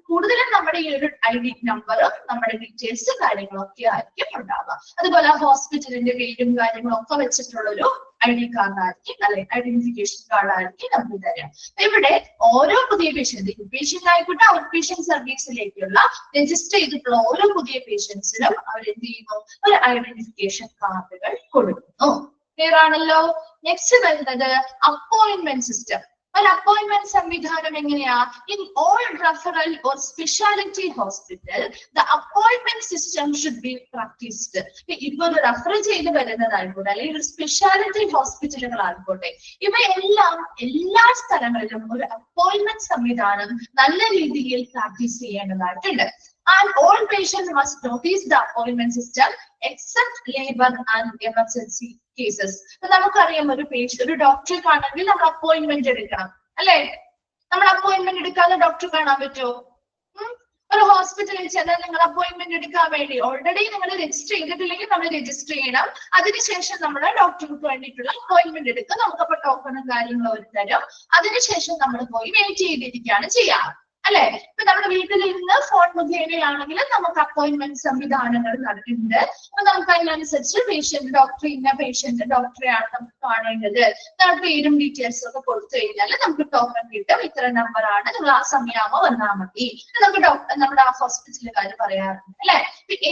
കൂടുതലും നമ്മുടെ ഈ ഒരു ID നമ്പറും നമ്മുടെ ഡീറ്റെയിൽസ് കാര്യങ്ങളൊക്കെ ആയിരിക്കും ഉണ്ടാവുക. അതുപോലെ ഹോസ്പിറ്റലിന്റെ പേരും കാര്യങ്ങളും ഒക്കെ വെച്ചിട്ടുള്ള ഒരു ID കാർഡ് ആയിരിക്കും അല്ലെ, ഐഡന്റിഫിക്കേഷൻ കാർഡ് ആയിരിക്കും നമുക്ക് തരാം. ഇവിടെ ഓരോ പുതിയ പേഷ്യന്റ്, ഇൻപേഷ്യന്റ് ആയിക്കോട്ടെ ഔട്ട് പേഷ്യന്റ് സർവീസിലേക്കുള്ള രജിസ്റ്റർ ചെയ്തിട്ടുള്ള ഓരോ പുതിയ പേഷ്യൻസിനും അവർ എന്ത് ചെയ്യുന്നു, ഒരു ഐഡന്റിഫിക്കേഷൻ കാർഡുകൾ കൊടുക്കുന്നു. ക്ലിയർ ആണല്ലോ? നെക്സ്റ്റ് വരുന്നത് അപ്പോയിന്റ്മെന്റ് സിസ്റ്റം. ഒരു അപ്പോയിന്റ്മെന്റ് സംവിധാനം എങ്ങനെയാ? In all referral or speciality hospital the appointment system should be practised. ഇപ്പൊ ഒരു റെഫർ ചെയ്ത് വരുന്നതായിക്കോട്ടെ അല്ലെങ്കിൽ ഒരു സ്പെഷ്യാലിറ്റി ഹോസ്പിറ്റലുകളായിക്കോട്ടെ, ഇവയെല്ലാം എല്ലാ സ്ഥലങ്ങളിലും ഒരു അപ്പോയിന്റ്മെന്റ് സംവിധാനം നല്ല രീതിയിൽ പ്രാക്ടീസ് ചെയ്യേണ്ടതായിട്ടുണ്ട്. And all patients must notice the appointment system except labor and emergency cases. നമുക്കറിയാം ഒരു ഡോക്ടറെ കാണണമെങ്കിൽ നമ്മൾ അപ്പോയിന്റ്മെന്റ് എടുക്കണം അല്ലെ? നമ്മൾ അപ്പോയിന്റ്മെന്റ് എടുക്കാതെ ഡോക്ടറെ കാണാൻ പറ്റുമോ? ഒരു ഹോസ്പിറ്റലിൽ ചെന്നാൽ നിങ്ങൾ അപ്പോയിന്റ്മെന്റ് എടുക്കാൻ വേണ്ടി ഓൾറെഡി നിങ്ങൾ രജിസ്റ്റർ ചെയ്തിട്ടില്ലെങ്കിൽ നമ്മൾ രജിസ്റ്റർ ചെയ്യണം. അതിനുശേഷം നമ്മൾ ഡോക്ടർക്ക് വേണ്ടിയിട്ടുള്ള അപ്പോയിന്റ്മെന്റ് എടുക്കുക. നമുക്കപ്പോ ടോക്കണും കാര്യങ്ങളും അവർ തരും. അതിനുശേഷം നമ്മൾ പോയി വെയിറ്റ് ചെയ്തിരിക്കുകയാണ് ചെയ്യാറ് അല്ലെ? ഇപ്പൊ നമ്മുടെ വീട്ടിൽ ഇരുന്ന് ഫോൺ മുഖേനയാണെങ്കിൽ നമുക്ക് അപ്പോയിന്റ്മെന്റ് സംവിധാനങ്ങൾ നടക്കുന്നുണ്ട്. അപ്പൊ നമുക്ക് അതിനനുസരിച്ച് പേഷ്യന്റ് ഡോക്ടറെയാണ് നമുക്ക് കാണേണ്ടത്. നമ്മുടെ പേരും ഡീറ്റെയിൽസും ഒക്കെ കൊടുത്തു കഴിഞ്ഞാൽ നമുക്ക് ടോക്കൺ കിട്ടും. ഇത്ര നമ്പറാണ്, നിങ്ങൾ ആ സമയമാകുമ്പോൾ വന്നാൽ മതി. നമുക്ക് നമ്മുടെ ആ ഹോസ്പിറ്റലുകാർ പറയാറുണ്ട് അല്ലെ?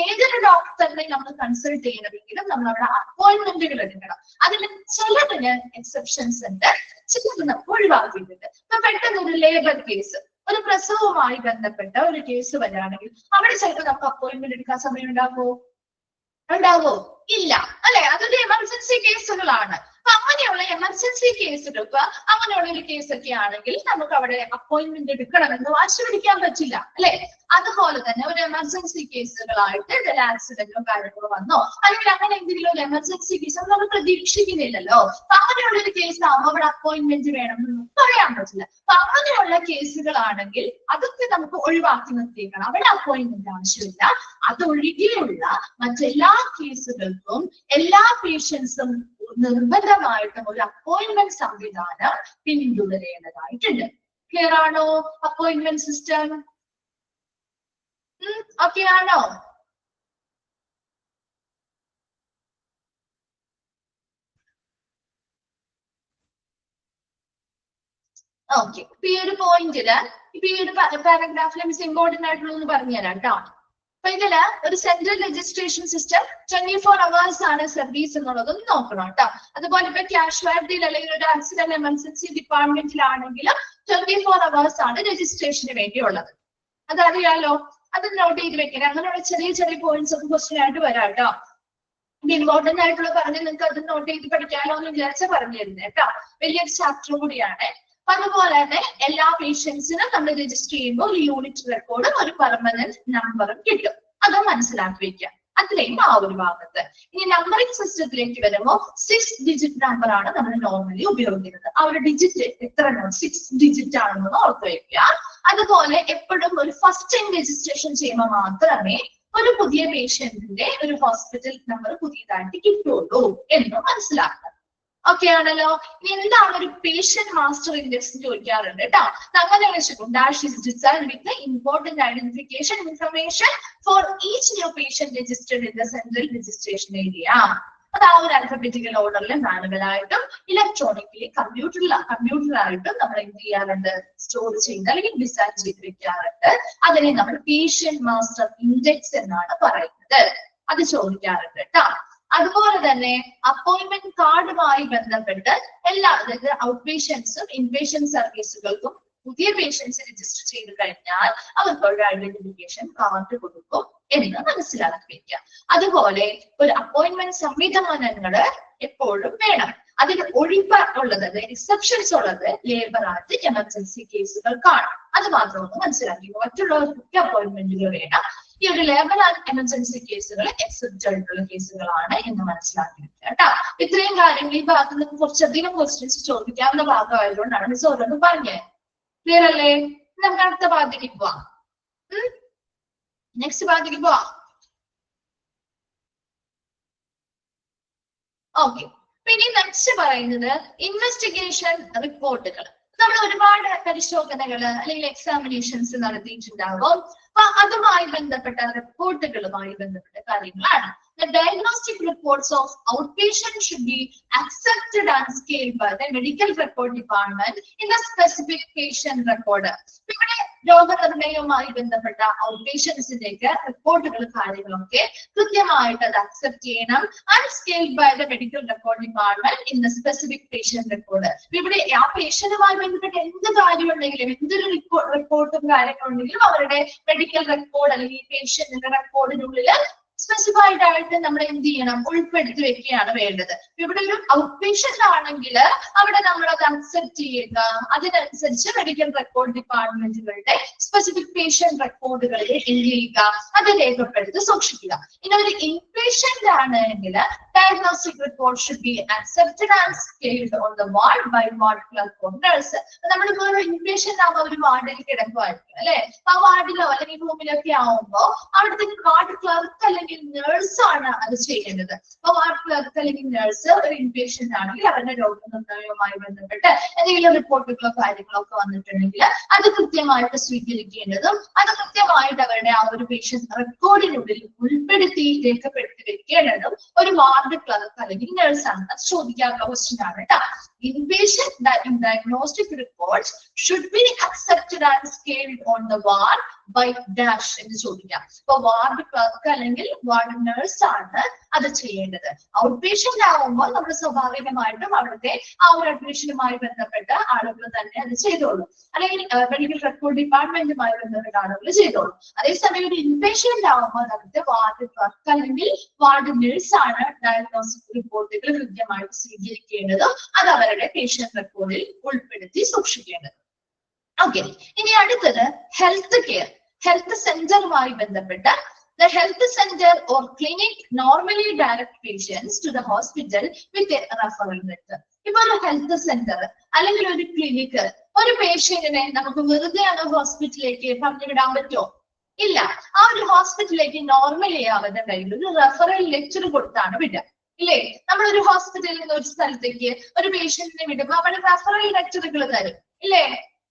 ഏതൊരു ഡോക്ടറിനെ നമ്മൾ കൺസൾട്ട് ചെയ്യണമെങ്കിലും നമ്മൾ അവിടെ അപ്പോയിന്റ്മെന്റുകൾ എടുക്കണം. അതിന് ചിലതിന് എക്സെപ്ഷൻസ് ഉണ്ട്, ചിലത് നമുക്ക് ഒഴിവാക്കിയിട്ടുണ്ട്. ഇപ്പൊ പെട്ടെന്ന് ഒരു ലേബർ കേസ്, ഒരു പ്രസവവുമായി ബന്ധപ്പെട്ട ഒരു കേസ് വരികയാണെങ്കിൽ അവിടെ ചിലപ്പോൾ നമുക്ക് അപ്പോയിന്റ്മെന്റ് എടുക്കാൻ സമയം ഉണ്ടാവോ? ഇല്ല അല്ലെ? അതൊരു എമർജൻസി കേസുകളാണ്. അപ്പൊ അങ്ങനെയുള്ള എമർജൻസി കേസുകൾക്ക് അങ്ങനെയുള്ള ഒരു കേസൊക്കെ ആണെങ്കിൽ നമുക്ക് അവിടെ അപ്പോയിന്റ്മെന്റ് എടുക്കണമെന്ന് വാശി പിടിക്കാൻ പറ്റില്ല അല്ലെ? അതുപോലെ തന്നെ ഒരു എമർജൻസി കേസുകളായിട്ട് ഒരു ആക്സിഡന്റോ കാര്യങ്ങളോ വന്നോ അല്ലെങ്കിൽ അങ്ങനെ എന്തെങ്കിലും ഒരു എമർജൻസി കേസ് നമ്മൾ പ്രതീക്ഷിക്കുന്നില്ലല്ലോ. അപ്പൊ അങ്ങനെയുള്ള ഒരു കേസ് ആകുമ്പോൾ അവിടെ അപ്പോയിന്റ്മെന്റ് വേണമെന്ന് പറയാൻ പറ്റില്ല. അപ്പൊ അങ്ങനെയുള്ള കേസുകളാണെങ്കിൽ അതൊക്കെ നമുക്ക് ഒഴിവാക്കി നിർത്തിയേക്കണം. അവിടെ അപ്പോയിന്റ്മെന്റ് ആവശ്യമില്ല. അതൊഴികെയുള്ള മറ്റെല്ലാ കേസുകൾക്കും എല്ലാ പേഷ്യൻസും നിർബന്ധമായിട്ടും ഒരു അപ്പോയിന്റ്മെന്റ് സംവിധാനം പിന്തുടരേണ്ടതായിട്ടുണ്ട്. ക്ലിയർ ആണോ? Appointment system. ഓക്കെ ആണോ? ഓക്കെ, ഇപ്പൊ ഈ ഒരു പോയിന്റില് ഇപ്പൊ ഈ ഒരു പാരഗ്രാഫിൽ മിസ് ഇമ്പോർട്ടന്റ് ആയിട്ടുള്ള പറഞ്ഞുതരാം കേട്ടോ. അപ്പൊ ഇതില് ഒരു സെൻട്രൽ രജിസ്ട്രേഷൻ സിസ്റ്റം 24 hours ആണ് സർവീസ് എന്നുള്ളതൊന്ന് നോക്കണം കേട്ടോ. അതുപോലെ ഇപ്പൊ കാഷ്വാലിറ്റിയിൽ അല്ലെങ്കിൽ ഒരു ആക്സിഡന്റ് എമർജൻസി ഡിപ്പാർട്ട്മെന്റിലാണെങ്കിലും 24 hours ആണ് രജിസ്ട്രേഷന് വേണ്ടിയുള്ളത്. അതറിയാലോ, അത് നോട്ട് ചെയ്ത് വെക്കണം. അങ്ങനെയുള്ള ചെറിയ ചെറിയ പോയിന്റ്സ് ഒക്കെ ക്വസ്റ്റ്യൻ ആയിട്ട് വരാം കേട്ടോ. ഇമ്പോർട്ടന്റ് ആയിട്ടുള്ള പറഞ്ഞ് നിങ്ങൾക്ക് അത് നോട്ട് ചെയ്ത് പഠിക്കാനോ എന്ന് വിചാരിച്ച പറഞ്ഞു തരുന്നത് കേട്ടോ. വലിയൊരു ചാപ്റ്റർ കൂടിയാണ്. അതുപോലെ തന്നെ എല്ലാ പേഷ്യൻസിനും നമ്മൾ രജിസ്റ്റർ ചെയ്യുമ്പോൾ ഒരു യൂണിറ്റ് റെക്കോർഡും ഒരു പെർമനന്റ് നമ്പറും കിട്ടും. അതും മനസ്സിലാക്കി വെക്കാം. അത്രയും ആ ഒരു ഭാഗത്ത്. ഇനി നമ്പറിംഗ് സിസ്റ്റത്തിലേക്ക് വരുമ്പോൾ 6 ഡിജിറ്റ് നമ്പർ ആണ് നമ്മൾ നോർമലി ഉപയോഗിക്കുന്നത്. ആ ഒരു ഡിജിറ്റ് എത്ര 6 ഡിജിറ്റ് ആണെന്ന് ഓർത്ത് വെക്കുക. അതുപോലെ എപ്പോഴും ഒരു ഫസ്റ്റ് ടൈം രജിസ്ട്രേഷൻ ചെയ്യുമ്പോൾ മാത്രമേ ഒരു പുതിയ പേഷ്യന്റിന്റെ ഒരു ഹോസ്പിറ്റൽ നമ്പർ പുതിയതായിട്ട് കിട്ടുള്ളൂ എന്ന് മനസ്സിലാക്കുക. ഓക്കെ ആണല്ലോ. ഇനി എന്താണ് ഒരു പേഷ്യന്റ് മാസ്റ്റർ ഇൻഡെക്സ് ചോദിക്കാറുണ്ട് കേട്ടോ. അങ്ങനെ വെച്ചിട്ടുണ്ട് dash is designed with important identification information for each new patient registered in the central registration area. അത് ആ ഒരു അൽഫബറ്റിക്കൽ ഓർഡറിൽ മാനുവലായിട്ടും ഇലക്ട്രോണിക്കലി കമ്പ്യൂട്ടറായിട്ടും നമ്മൾ എന്ത് ചെയ്യാറുണ്ട്, സ്റ്റോർ ചെയ്യുന്നത് അല്ലെങ്കിൽ ഡിസൈൻ ചെയ്ത് വെക്കാറുണ്ട്. അതിനെ നമ്മൾ പേഷ്യന്റ് മാസ്റ്റർ ഇൻഡെക്സ് എന്നാണ് പറയുന്നത്. അത് ചോദിക്കാറുണ്ട് കേട്ടോ. അതുപോലെ തന്നെ അപ്പോയിന്റ്മെന്റ് കാർഡുമായി ബന്ധപ്പെട്ട് എല്ലാ, അതായത് ഔട്ട് പേഷ്യൻസും ഇൻപേഷ്യന്റ് സർവീസുകൾക്കും പുതിയ പേഷ്യൻസ് രജിസ്റ്റർ ചെയ്ത് കഴിഞ്ഞാൽ അവർക്ക് ഒരു ഐഡന്റിഫിക്കേഷൻ കാർഡ് കൊടുക്കും എന്ന് മനസ്സിലാക്കി വെക്കുക. അതുപോലെ ഒരു അപ്പോയിന്റ്മെന്റ് സംവിധാനങ്ങൾ എപ്പോഴും വേണം. അതിൽ ഒഴിവുള്ളത്, എക്സെപ്ഷൻസ് ഉള്ളത് ലേബർ ആക്ട് എമർജൻസി കേസുകൾക്കാണ്. അത് മാത്രം ഒന്ന് മനസ്സിലാക്കി. മറ്റുള്ളവർക്കൊക്കെ അപ്പോയിന്റ്മെന്റുകൾ വേണം. ഈ ഒരു ലേബർ ആൻഡ് എമർജൻസി കേസുകൾ എക്സെപ്റ്റ് ആയിട്ടുള്ള കേസുകളാണ് എന്ന് മനസ്സിലാക്കി വെക്കുക കേട്ടോ. ഇത്രയും കാര്യങ്ങൾ ഈ ഭാഗത്ത് നിന്ന് കുറച്ചധികം ക്വസ്റ്റ്യൻസ് ചോദിക്കാവുന്ന ഭാഗമായതുകൊണ്ടാണ് മിസ് ഓരോന്ന് പറഞ്ഞത്. ക്ലിയർ അല്ലേ? നമുക്ക് അടുത്ത ഭാഗത്തേക്ക് പോവാം. നെക്സ്റ്റ് ഭാഗത്തേക്ക് പോവാം. ഓക്കെ, പിന്നെ നെക്സ്റ്റ് പറയുന്നത് ഇൻവെസ്റ്റിഗേഷൻ റിപ്പോർട്ടുകൾ. നമ്മൾ ഒരുപാട് പരിശോധനകൾ അല്ലെങ്കിൽ എക്സാമിനേഷൻസ് നടത്തിയിട്ടുണ്ടാകും. അപ്പൊ അതുമായി ബന്ധപ്പെട്ട റിപ്പോർട്ടുകളുമായി ബന്ധപ്പെട്ട കാര്യങ്ങളാണ്. The diagnostic reports of outpatient should be accepted and scaled by the medical record department in the specific patient record. ഇവിടെ രോഗനിർണയവുമായി ബന്ധപ്പെട്ട ഔട്ട്പേഷ്യൻസിലേക്ക് റിപ്പോർട്ടുകൾ കാര്യങ്ങളൊക്കെ കൃത്യമായിട്ട് അത് അക്സെപ്റ്റ് ചെയ്യണം. And scaled by the medical record department in the specific patient record. ഇവിടെ ആ പേഷ്യന്റുമായി ബന്ധപ്പെട്ട എന്ത് കാര്യം ഉണ്ടെങ്കിലും, എന്തൊരു റിപ്പോർട്ടും കാര്യങ്ങളുണ്ടെങ്കിലും അവരുടെ മെഡിക്കൽ റെക്കോർഡ് അല്ലെങ്കിൽ പേഷ്യന്റിന്റെ റെക്കോർഡിനുള്ളിൽ സ്പെസിഫൈഡ് ആയിട്ട് നമ്മൾ എന്ത് ചെയ്യണം, ഉൾപ്പെടുത്തി വെക്കുകയാണ് വേണ്ടത്. ഇവിടെ ഒരു ഔട്ട് പേഷ്യന്റ് ആണെങ്കിൽ അവിടെ നമ്മൾ അത് അക്സെപ്റ്റ് ചെയ്യുക. അതിനനുസരിച്ച് മെഡിക്കൽ റെക്കോർഡ് ഡിപ്പാർട്ട്മെന്റുകളുടെ സ്പെസിഫിക് പേഷ്യന്റ് റെക്കോർഡുകളിൽ എന്ത് ചെയ്യുക, അത് രേഖപ്പെടുത്തി സൂക്ഷിക്കുക. ഇനി ഒരു ഇൻപേഷ്യന്റ് ആണ് എങ്കിൽ diagnostic report should be accepted and scaled on the ward by ward clerk or nurse. നമ്മളിപ്പോ ഒരു ഇൻപേഷ്യന്റ് ആകുമ്പോൾ ഒരു വാർഡിൽ കിടക്കുമായിരിക്കും അല്ലെ. ആ വാർഡിലോ അല്ലെങ്കിൽ റൂമിലൊക്കെ ആവുമ്പോൾ അവിടുത്തെ വാർഡ് ക്ലർക്ക് അല്ലെങ്കിൽ നേഴ്സ് ആണ് അത് ചെയ്യേണ്ടത്. അപ്പൊ വാർഡ് ക്ലർക്ക് അല്ലെങ്കിൽ നേഴ്സ് ഒരു ഇൻപേഷ്യന്റ് ആണെങ്കിൽ അവരുടെ രോഗനിർണയവുമായി ബന്ധപ്പെട്ട് എന്തെങ്കിലും റിപ്പോർട്ടുകളോ കാര്യങ്ങളോ ഒക്കെ വന്നിട്ടുണ്ടെങ്കിൽ അത് കൃത്യമായിട്ട് സ്വീകരിക്കേണ്ടതും അത് കൃത്യമായിട്ട് അവരുടെ ആ ഒരു പേഷ്യന്റ് റെക്കോർഡിനുള്ളിൽ ഉൾപ്പെടുത്തി രേഖപ്പെടുത്തി വെക്കേണ്ടതും ഒരു വാർഡ് ക്ലർക്ക് അല്ലെങ്കിൽ നേഴ്സ് ആണ്. അത് ചോദിക്കാനുള്ള ക്വസ്റ്റ്യൻ ആണ് കേട്ടോ. Inpatient diagnostic reports should be accepted and scaled on the ward by dash എന്ന് ചോദിക്കാം. അപ്പൊ വാർഡ് ക്ലർക്ക് അല്ലെങ്കിൽ വാർഡ് നേഴ്സ് ആണ് അത് ചെയ്യേണ്ടത്. ഔട്ട് പേഷ്യന്റ് ആവുമ്പോൾ നമ്മൾ സ്വാഭാവികമായിട്ടും അവിടുത്തെ ആ ഒരു അഡ്മിഷനുമായി ബന്ധപ്പെട്ട ആളുകൾ തന്നെ അത് ചെയ്തോളൂ, അല്ലെങ്കിൽ മെഡിക്കൽ റെക്കോർഡ് ഡിപ്പാർട്ട്മെന്റുമായി ബന്ധപ്പെട്ട ആളുകൾ ചെയ്തോളൂ. അതേസമയം ഒരു ഇൻപേഷ്യന്റ് ആവുമ്പോൾ അവിടുത്തെ വാർഡ് ക്ലർക്ക് അല്ലെങ്കിൽ വാർഡ് നേഴ്സ് ആണ് ഡയഗ്നോസ്റ്റിക് റിപ്പോർട്ടുകൾ കൃത്യമായിട്ട് സ്വീകരിക്കേണ്ടതും അത് അവരുടെ പേഷ്യന്റ് റെക്കോർഡിൽ ഉൾപ്പെടുത്തി സൂക്ഷിക്കേണ്ടത്. ഓക്കെ, ഇനി അടുത്തത് ഹെൽത്ത് കെയർ. ഹെൽത്ത് സെന്ററുമായി ബന്ധപ്പെട്ട് the health center or clinic normally direct patients to the hospital with a referral letter. ഇപ്പൊ ഒരു ഹെൽത്ത് സെന്റർ അല്ലെങ്കിൽ ഒരു ക്ലിനിക്ക് ഒരു പേഷ്യന്റിനെ നമുക്ക് വെറുതെ ആണ് ഹോസ്പിറ്റലിലേക്ക് പറഞ്ഞുവിടാൻ പറ്റുമോ? ഇല്ല. ആ ഒരു ഹോസ്പിറ്റലിലേക്ക് നോർമലി അവരുടെ കയ്യിൽ ഒരു റെഫറൽ ലെറ്റർ കൊടുത്താണ് വിടുക, ഇല്ലേ? നമ്മളൊരു ഹോസ്പിറ്റലിൽ നിന്ന് ഒരു സ്ഥലത്തേക്ക് ഒരു പേഷ്യന്റിനെ വിടുമ്പോൾ അവിടെ റെഫറൽ ലെറ്ററുകൾ തരും, ഇല്ലേ?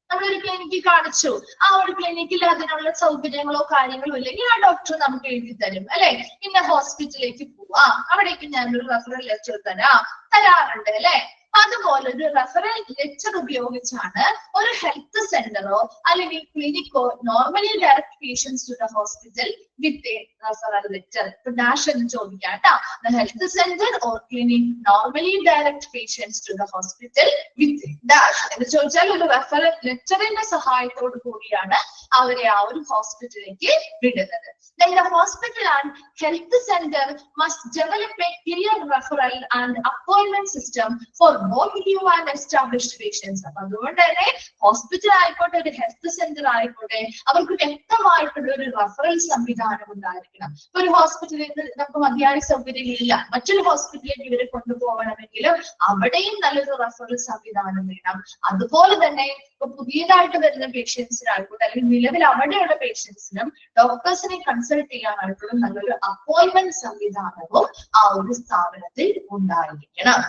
നമ്മളൊരു ക്ലിനിക്കിൽ കാണിച്ചു, ആ ഒരു ക്ലിനിക്കിൽ അതിനുള്ള സൗകര്യങ്ങളോ കാര്യങ്ങളോ ഇല്ലെങ്കിൽ ആ ഡോക്ടർ നമുക്ക് എഴുതി തരും അല്ലെ, ഇന്ന ഹോസ്പിറ്റലിലേക്ക് പോവാ, അവിടേക്ക് ഞാനൊരു റെഫറൽ ലെറ്റർ തരാറുണ്ട് അല്ലെ. അതുപോലെ ഒരു റെഫറൽ ലെറ്റർ ഉപയോഗിച്ചാണ് ഒരു ഹെൽത്ത് സെന്ററോ അല്ലെങ്കിൽ ക്ലിനിക്കോ normally direct patients to the hospital with a referral letter. ഇപ്പൊ ഡാഷ് എന്ന് ചോദിക്കാം കേട്ടോ. The health centre or clinic normally direct patients to the hospital with dash എന്ന് ചോദിച്ചാൽ ഒരു റെഫറൽ ലെറ്ററിന്റെ സഹായത്തോടു കൂടിയാണ് അവരെ ആ ഒരു ഹോസ്പിറ്റലിലേക്ക് വിടുന്നത്. Then the hospital and health center must develop a clear referral and appointment system for both new and established patients. അപ്പൊ അതുകൊണ്ട് തന്നെ ഹോസ്പിറ്റൽ ആയിക്കോട്ടെ ഒരു ഹെൽത്ത് സെന്റർ ആയിക്കോട്ടെ അവർക്ക് വ്യക്തമായിട്ടുള്ള ഒരു റെഫറൽ സംവിധാനം ഉണ്ടായിരിക്കണം. ഒരു ഹോസ്പിറ്റലിൽ നമുക്ക് മതിയായ സൗകര്യം ഇല്ല, മറ്റൊരു ഹോസ്പിറ്റലിലേക്ക് ഇവരെ കൊണ്ടുപോകണമെങ്കിലും അവിടെയും നല്ലൊരു റെഫറൽ സംവിധാനം വേണം. അതുപോലെ തന്നെ ഇപ്പൊ പുതിയതായിട്ട് വരുന്ന പേഷ്യൻസിനായിക്കോട്ടെ അല്ലെങ്കിൽ നിലവിൽ അവിടെയുള്ള പേഷ്യൻസിനും ഡോക്ടേഴ്സിനെ കൺസൾട്ട് ചെയ്യാനായിട്ടുള്ള നല്ലൊരു അപ്പോയിന്റ്മെന്റ് സംവിധാനവും ആ ഒരു സ്ഥാപനത്തിൽ ഉണ്ടായിരിക്കണം.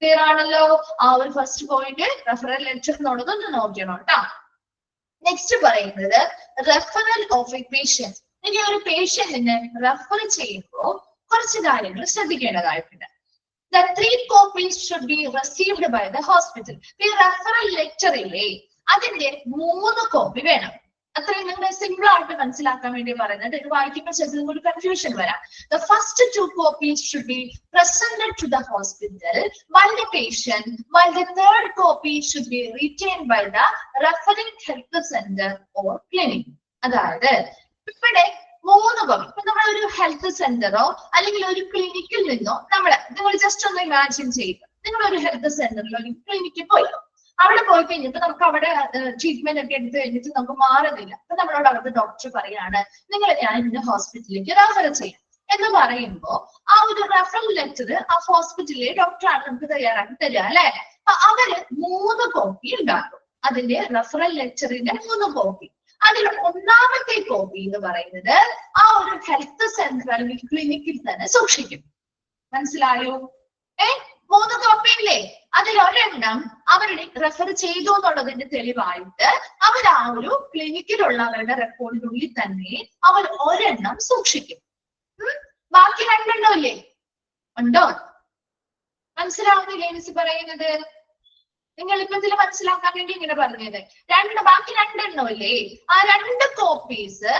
ക്ലിയർ ആണല്ലോ? ആ ഒരു ഫസ്റ്റ് പോയിന്റ് റെഫറൽ ലെറ്റർ എന്നുള്ളതൊന്ന് നോക്കണം കേട്ടോ. നെക്സ്റ്റ് പറയുന്നത് റെഫറൽ ഓഫ് എ പേഷ്യന്റ്. ഇനി ഒരു പേഷ്യന്റിനെ റെഫർ ചെയ്യുമ്പോൾ കുറച്ച് കാര്യങ്ങൾ ശ്രദ്ധിക്കേണ്ടതായിട്ടുണ്ട്. The 3 copies should be received by the hospital. ഈ റെഫറൽ ലെറ്ററിലെ അതിന്റെ 3 കോപ്പി വേണം. അത്രയും നിങ്ങൾ സിമ്പിൾ ആയിട്ട് മനസ്സിലാക്കാൻ വേണ്ടി പറയുന്നത്. ഇത് വായിക്കുമ്പോൾ ചിലപ്പോൾ ഒരു കൺഫ്യൂഷൻ വരാം. The first 2 copies should be presented to the hospital by the patient, while the 3rd copy should be retained by the referring health center or clinic. അതായത് ഇവിടെ 3 കോപ്പി. ഇപ്പൊ നമ്മൾ ഒരു ഹെൽത്ത് സെന്ററോ അല്ലെങ്കിൽ ഒരു ക്ലിനിക്കിൽ നിന്നോ നിങ്ങൾ ജസ്റ്റ് ഒന്ന് ഇമാജിൻ ചെയ്യുക. നിങ്ങൾ ഒരു ഹെൽത്ത് സെന്ററിലോ അല്ലെങ്കിൽ ക്ലിനിക്കിൽ പോയി, അവിടെ പോയി കഴിഞ്ഞിട്ട് നമുക്ക് അവിടെ ട്രീറ്റ്മെന്റ് ഒക്കെ എടുത്തു കഴിഞ്ഞിട്ട് നമുക്ക് മാറുന്നില്ല. അപ്പൊ നമ്മളോട് അവിടുത്തെ ഡോക്ടർ പറയാണ് ഞാൻ ഇന്ന ഹോസ്പിറ്റലിലേക്ക് റെഫർ ചെയ്യാം എന്ന് പറയുമ്പോൾ ആ ഒരു റെഫറൽ ലെറ്റർ ആ ഹോസ്പിറ്റലിലെ ഡോക്ടറാണ് നമുക്ക് തയ്യാറാക്കി തരിക അല്ലെ. അപ്പൊ അവര് 3 കോപ്പി ഉണ്ടാക്കും. അതിന്റെ റെഫറൽ ലെറ്ററിന്റെ 3 കോപ്പി. അതിൽ 1ാമത്തെ കോപ്പി എന്ന് പറയുന്നത് ആ ഒരു ഹെൽത്ത് സെന്റർ അല്ലെങ്കിൽ ക്ലിനിക്കിൽ തന്നെ സൂക്ഷിക്കും. മനസ്സിലായോ? 3 കോപ്പി ഇല്ലേ? അതിൽ ഒരെണ്ണം അവരുടെ റെഫർ ചെയ്തു എന്നുള്ളതിന്റെ തെളിവായിട്ട് അവർ ആ ഒരു ക്ലിനിക്കിലുള്ളവരുടെ റെക്കോർഡിനുള്ളിൽ തന്നെ അവർ ഒരെണ്ണം സൂക്ഷിക്കും. ബാക്കി 2 എണ്ണം ഇല്ലേ? ഉണ്ടോ? മനസ്സിലാവുന്നില്ലേ മിസ് പറയുന്നത്? നിങ്ങൾ ഇപ്പൊ ഇതിൽ മനസ്സിലാക്കാൻ വേണ്ടി ഇങ്ങനെ പറഞ്ഞത്. ബാക്കി 2 എണ്ണം ഇല്ലേ? ആ 2 കോപ്പീസ്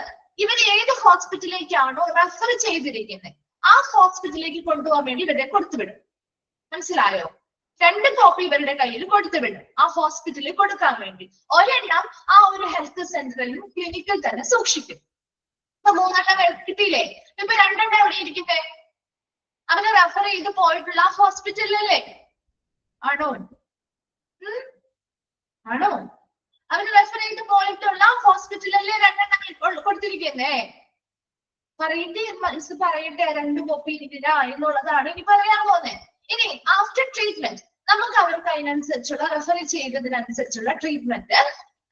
ഇവർ ഏത് ഹോസ്പിറ്റലിലേക്കാണോ റെഫർ ചെയ്തിരിക്കുന്നത് ആ ഹോസ്പിറ്റലിലേക്ക് കൊണ്ടുപോകാൻ വേണ്ടി ഇവരെ കൊടുത്തുവിടും. മനസ്സിലായോ? 2 കോപ്പി ഇവരുടെ കയ്യിൽ കൊടുത്തുവിടും ആ ഹോസ്പിറ്റലിൽ കൊടുക്കാൻ വേണ്ടി. ഒരെണ്ണം ആ ഒരു ഹെൽത്ത് സെന്ററിലും ക്ലിനിക്കിൽ തന്നെ സൂക്ഷിക്കും. ഇപ്പൊ 3 എണ്ണം കിട്ടിയില്ലേ? ഇപ്പൊ 2 എണ്ണം എവിടെ ഇരിക്കുന്നേ? അവനെ റെഫർ ചെയ്ത് പോയിട്ടുള്ള ആ ഹോസ്പിറ്റലിലല്ലേ? ആണോ? അവന് റെഫർ ചെയ്ത് പോയിട്ടുള്ള ഹോസ്പിറ്റലിലെ 2 എണ്ണം കൊടുത്തിരിക്കുന്നേ. പറയണ്ടേ 2 കോപ്പി ഇരിക്കില്ല എന്നുള്ളതാണ് ഇനി പറയാൻ പോകുന്നത്. ഇനി ആഫ്റ്റർ ട്രീറ്റ്മെന്റ് നമുക്ക് അവർക്ക് അതിനനുസരിച്ചുള്ള റെഫർ ചെയ്തതിനനുസരിച്ചുള്ള ട്രീറ്റ്മെന്റ്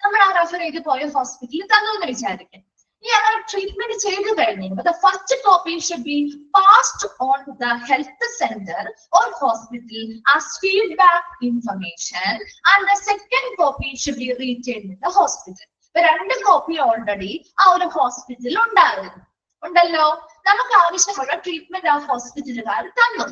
നമ്മൾ ആ റെഫർ ചെയ്ത് പോയ ഹോസ്പിറ്റലിൽ തന്നു എന്ന് വിചാരിക്കും. ഇനി അവർ ട്രീറ്റ്മെന്റ് ചെയ്ത് കഴിഞ്ഞു the first copy should be passed on the health center or hospital as feedback information and the second copy should be retained in the hospital. 2 copy already ആ ഒരു ഹോസ്പിറ്റലിൽ ഉണ്ടല്ലോ. നമുക്ക് ആവശ്യമുള്ള ട്രീറ്റ്മെന്റ് ആ ഹോസ്പിറ്റലുകാർ തന്നു.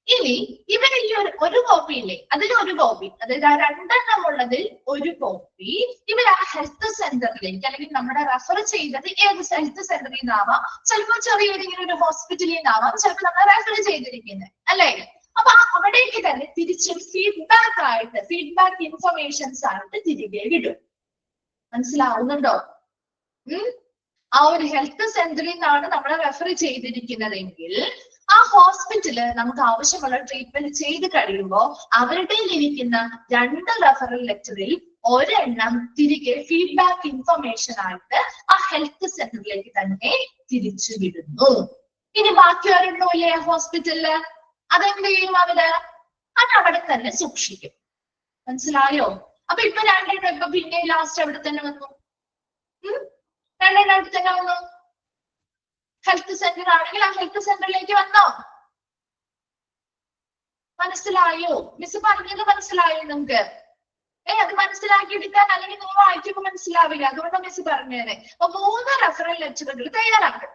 ഇനി ഇവര് ഈ ഒരു കോപ്പി ഇല്ലേ? അതിൽ 1 കോപ്പി, അതായത് ആ 2 എണ്ണം ഉള്ളതിൽ 1 കോപ്പി ഇവർ ആ ഹെൽത്ത് സെന്ററിലേക്ക് അല്ലെങ്കിൽ നമ്മുടെ റെഫർ ചെയ്തത് ഏത് ഹെൽത്ത് സെന്ററിൽ നിന്നാവാം, ചിലപ്പോൾ ചെറിയൊരു ഒരു ഹോസ്പിറ്റലിൽ നിന്നാവാം, ചിലപ്പോൾ നമ്മൾ റെഫർ ചെയ്തിരിക്കുന്നത് അല്ലെ. അപ്പൊ അവിടേക്ക് തന്നെ തിരിച്ച് ഫീഡ്ബാക്ക് ഇൻഫർമേഷൻസ് ആയിട്ട് തിരികെ വിടും. മനസ്സിലാവുന്നുണ്ടോ? ആ ഒരു ഹെൽത്ത് സെന്ററിൽ നിന്നാണ് നമ്മളെ റെഫർ ചെയ്തിരിക്കുന്നതെങ്കിൽ ആ ഹോസ്പിറ്റല് നമുക്ക് ആവശ്യമുള്ള ട്രീറ്റ്മെന്റ് ചെയ്ത് കഴിയുമ്പോൾ അവരുടെ ഇരിക്കുന്ന 2 റെഫറൽ ലെറ്ററിൽ 1 എണ്ണം തിരികെ ഫീഡ്ബാക്ക് ഇൻഫർമേഷൻ ആയിട്ട് ആ ഹെൽത്ത് സെന്ററിലേക്ക് തന്നെ തിരിച്ചു വിടുന്നു. ഇനി ബാക്കി 1 എണ്ണം ഇല്ലേ ഹോസ്പിറ്റലില്? അതെന്ത് ചെയ്യും അവര്? അത് അവിടെ തന്നെ സൂക്ഷിക്കും. മനസ്സിലായോ? അപ്പൊ ഇപ്പൊ 2 എണ്ണം ഇപ്പൊ പിന്നെ ലാസ്റ്റ് അവിടെ തന്നെ വന്നു. 2 എണ്ണം അവിടെ തന്നെ വന്നു. ഹെൽത്ത് സെന്റർ ആണെങ്കിൽ ആ ഹെൽത്ത് സെന്ററിലേക്ക് വന്നോ? മനസ്സിലായോ? മിസ് പറഞ്ഞത് മനസ്സിലായോ നിങ്ങൾക്ക്? അത് മനസ്സിലാക്കിയെടുക്കാൻ അല്ലെങ്കിൽ നിങ്ങൾ വായിക്കുമ്പോൾ മനസ്സിലാവില്ല. അതുകൊണ്ട് മിസ് പറഞ്ഞേനെ. അപ്പൊ 3 റെഫറൽ ലെറ്ററുകൾ തയ്യാറാക്കും.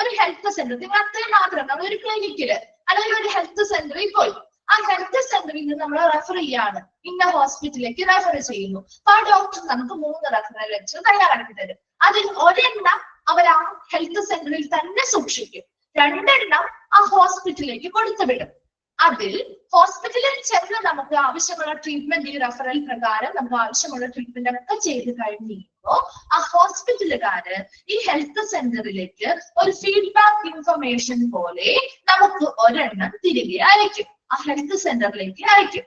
ഒരു ഹെൽത്ത് സെന്റർ, നിങ്ങൾ അത്രയും മാത്രം നമ്മളൊരു ക്ലിനിക്കില് അല്ലെങ്കിൽ ഒരു ഹെൽത്ത് സെന്ററിൽ പോയി ആ ഹെൽത്ത് സെന്ററിൽ നിന്ന് നമ്മൾ റെഫർ ചെയ്യാണ്, ഇന്ന ഹോസ്പിറ്റലിലേക്ക് റെഫർ ചെയ്യുന്നു. അപ്പൊ ആ ഡോക്ടർ നമുക്ക് 3 റെഫറൽ ലെറ്റർ തയ്യാറാക്കി തരും. അതിൽ ഒരെണ്ണം അവർ ആ ഹെൽത്ത് സെന്ററിൽ തന്നെ സൂക്ഷിക്കും, 2 എണ്ണം ആ ഹോസ്പിറ്റലിലേക്ക് കൊടുത്തുവിടും. അതിൽ ഹോസ്പിറ്റലിൽ ചെന്ന് നമുക്ക് ആവശ്യമുള്ള ട്രീറ്റ്മെന്റ് ഈ റെഫറൽ പ്രകാരം നമുക്ക് ആവശ്യമുള്ള ട്രീറ്റ്മെന്റ് ഒക്കെ ചെയ്ത് കഴിയുമ്പോൾ ആ ഹോസ്പിറ്റലുകാര് ഈ ഹെൽത്ത് സെന്ററിലേക്ക് ഒരു ഫീഡ്ബാക്ക് ഇൻഫർമേഷൻ പോലെ നമുക്ക് ഒരെണ്ണം തിരികെ അയക്കും, ആ ഹെൽത്ത് സെന്ററിലേക്ക് അയക്കും.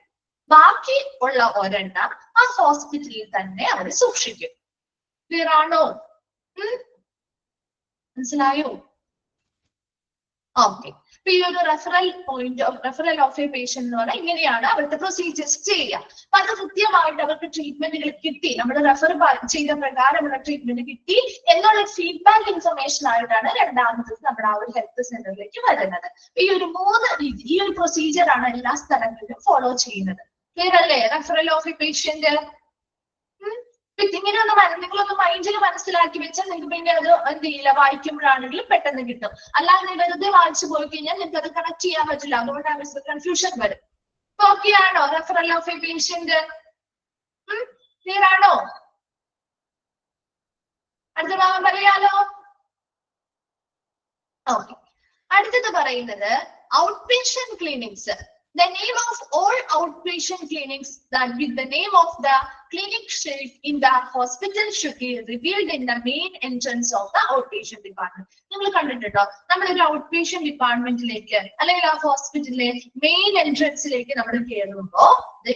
ബാക്കി ഉള്ള ഒരെണ്ണം ആ ഹോസ്പിറ്റലിൽ തന്നെ അവർ സൂക്ഷിക്കും. ക്ലിയർ ആണോ? മനസ്സിലായോ? ഓക്കെ. അപ്പൊ ഈ ഒരു റെഫറൽ ഓഫ് എ പേഷ്യന്റ് എന്ന് പറഞ്ഞാൽ ഇങ്ങനെയാണ് അവിടുത്തെ പ്രൊസീജിയേഴ്സ് ചെയ്യുക. അപ്പൊ അത് കൃത്യമായിട്ട് അവർക്ക് ട്രീറ്റ്മെന്റുകൾ കിട്ടി, നമ്മൾ റെഫർ ചെയ്ത പ്രകാരമുള്ള ട്രീറ്റ്മെന്റ് കിട്ടി എന്നുള്ള ഫീഡ്ബാക്ക് ഇൻഫർമേഷൻ ആയിട്ടാണ് രണ്ടാമത്തത് നമ്മുടെ ആ ഒരു ഹെൽത്ത് സെന്ററിലേക്ക് വരുന്നത്. ഈ ഒരു 3 രീതി, ഈ ഒരു പ്രൊസീജിയർ ആണ് എല്ലാ സ്ഥലങ്ങളിലും ഫോളോ ചെയ്യുന്നത്. ക്ലിയർ അല്ലേ? റെഫറൽ ഓഫ് എ പേഷ്യന്റ് ഇങ്ങനെയൊന്ന് നിങ്ങളൊന്ന് മൈൻഡിൽ മനസ്സിലാക്കി വെച്ചാൽ നിങ്ങൾക്ക് പിന്നെ അത് എന്ത് ചെയ്യില്ല, വായിക്കുമ്പോഴാണെങ്കിലും പെട്ടെന്ന് കിട്ടും. അല്ലാതെ വെറുതെ വായിച്ചു പോയി കഴിഞ്ഞാൽ നിങ്ങൾക്ക് അത് കണക്ട് ചെയ്യാൻ പറ്റില്ല. അതുകൊണ്ടാണ് കൺഫ്യൂഷൻ വരും. ഓക്കെ ആണോ? Referral of a patient clear ആണോ? അടുത്ത ഭാഗം പറയാലോ. ഓക്കെ. അടുത്തത് പറയുന്നത് out patient clinics. The name of all outpatient clinics that with the name of the clinic shelf in the hospital should be revealed in the main entrance of the outpatient department. നിങ്ങൾ കണ്ടിട്ടുണ്ടോ? നമ്മളൊരു out patient ഡിപ്പാർട്ട്മെന്റിലേക്ക് അല്ലെങ്കിൽ ആ ഹോസ്പിറ്റലിലെ main എൻട്രൻസിലേക്ക് നമ്മൾ കയറുമ്പോൾ,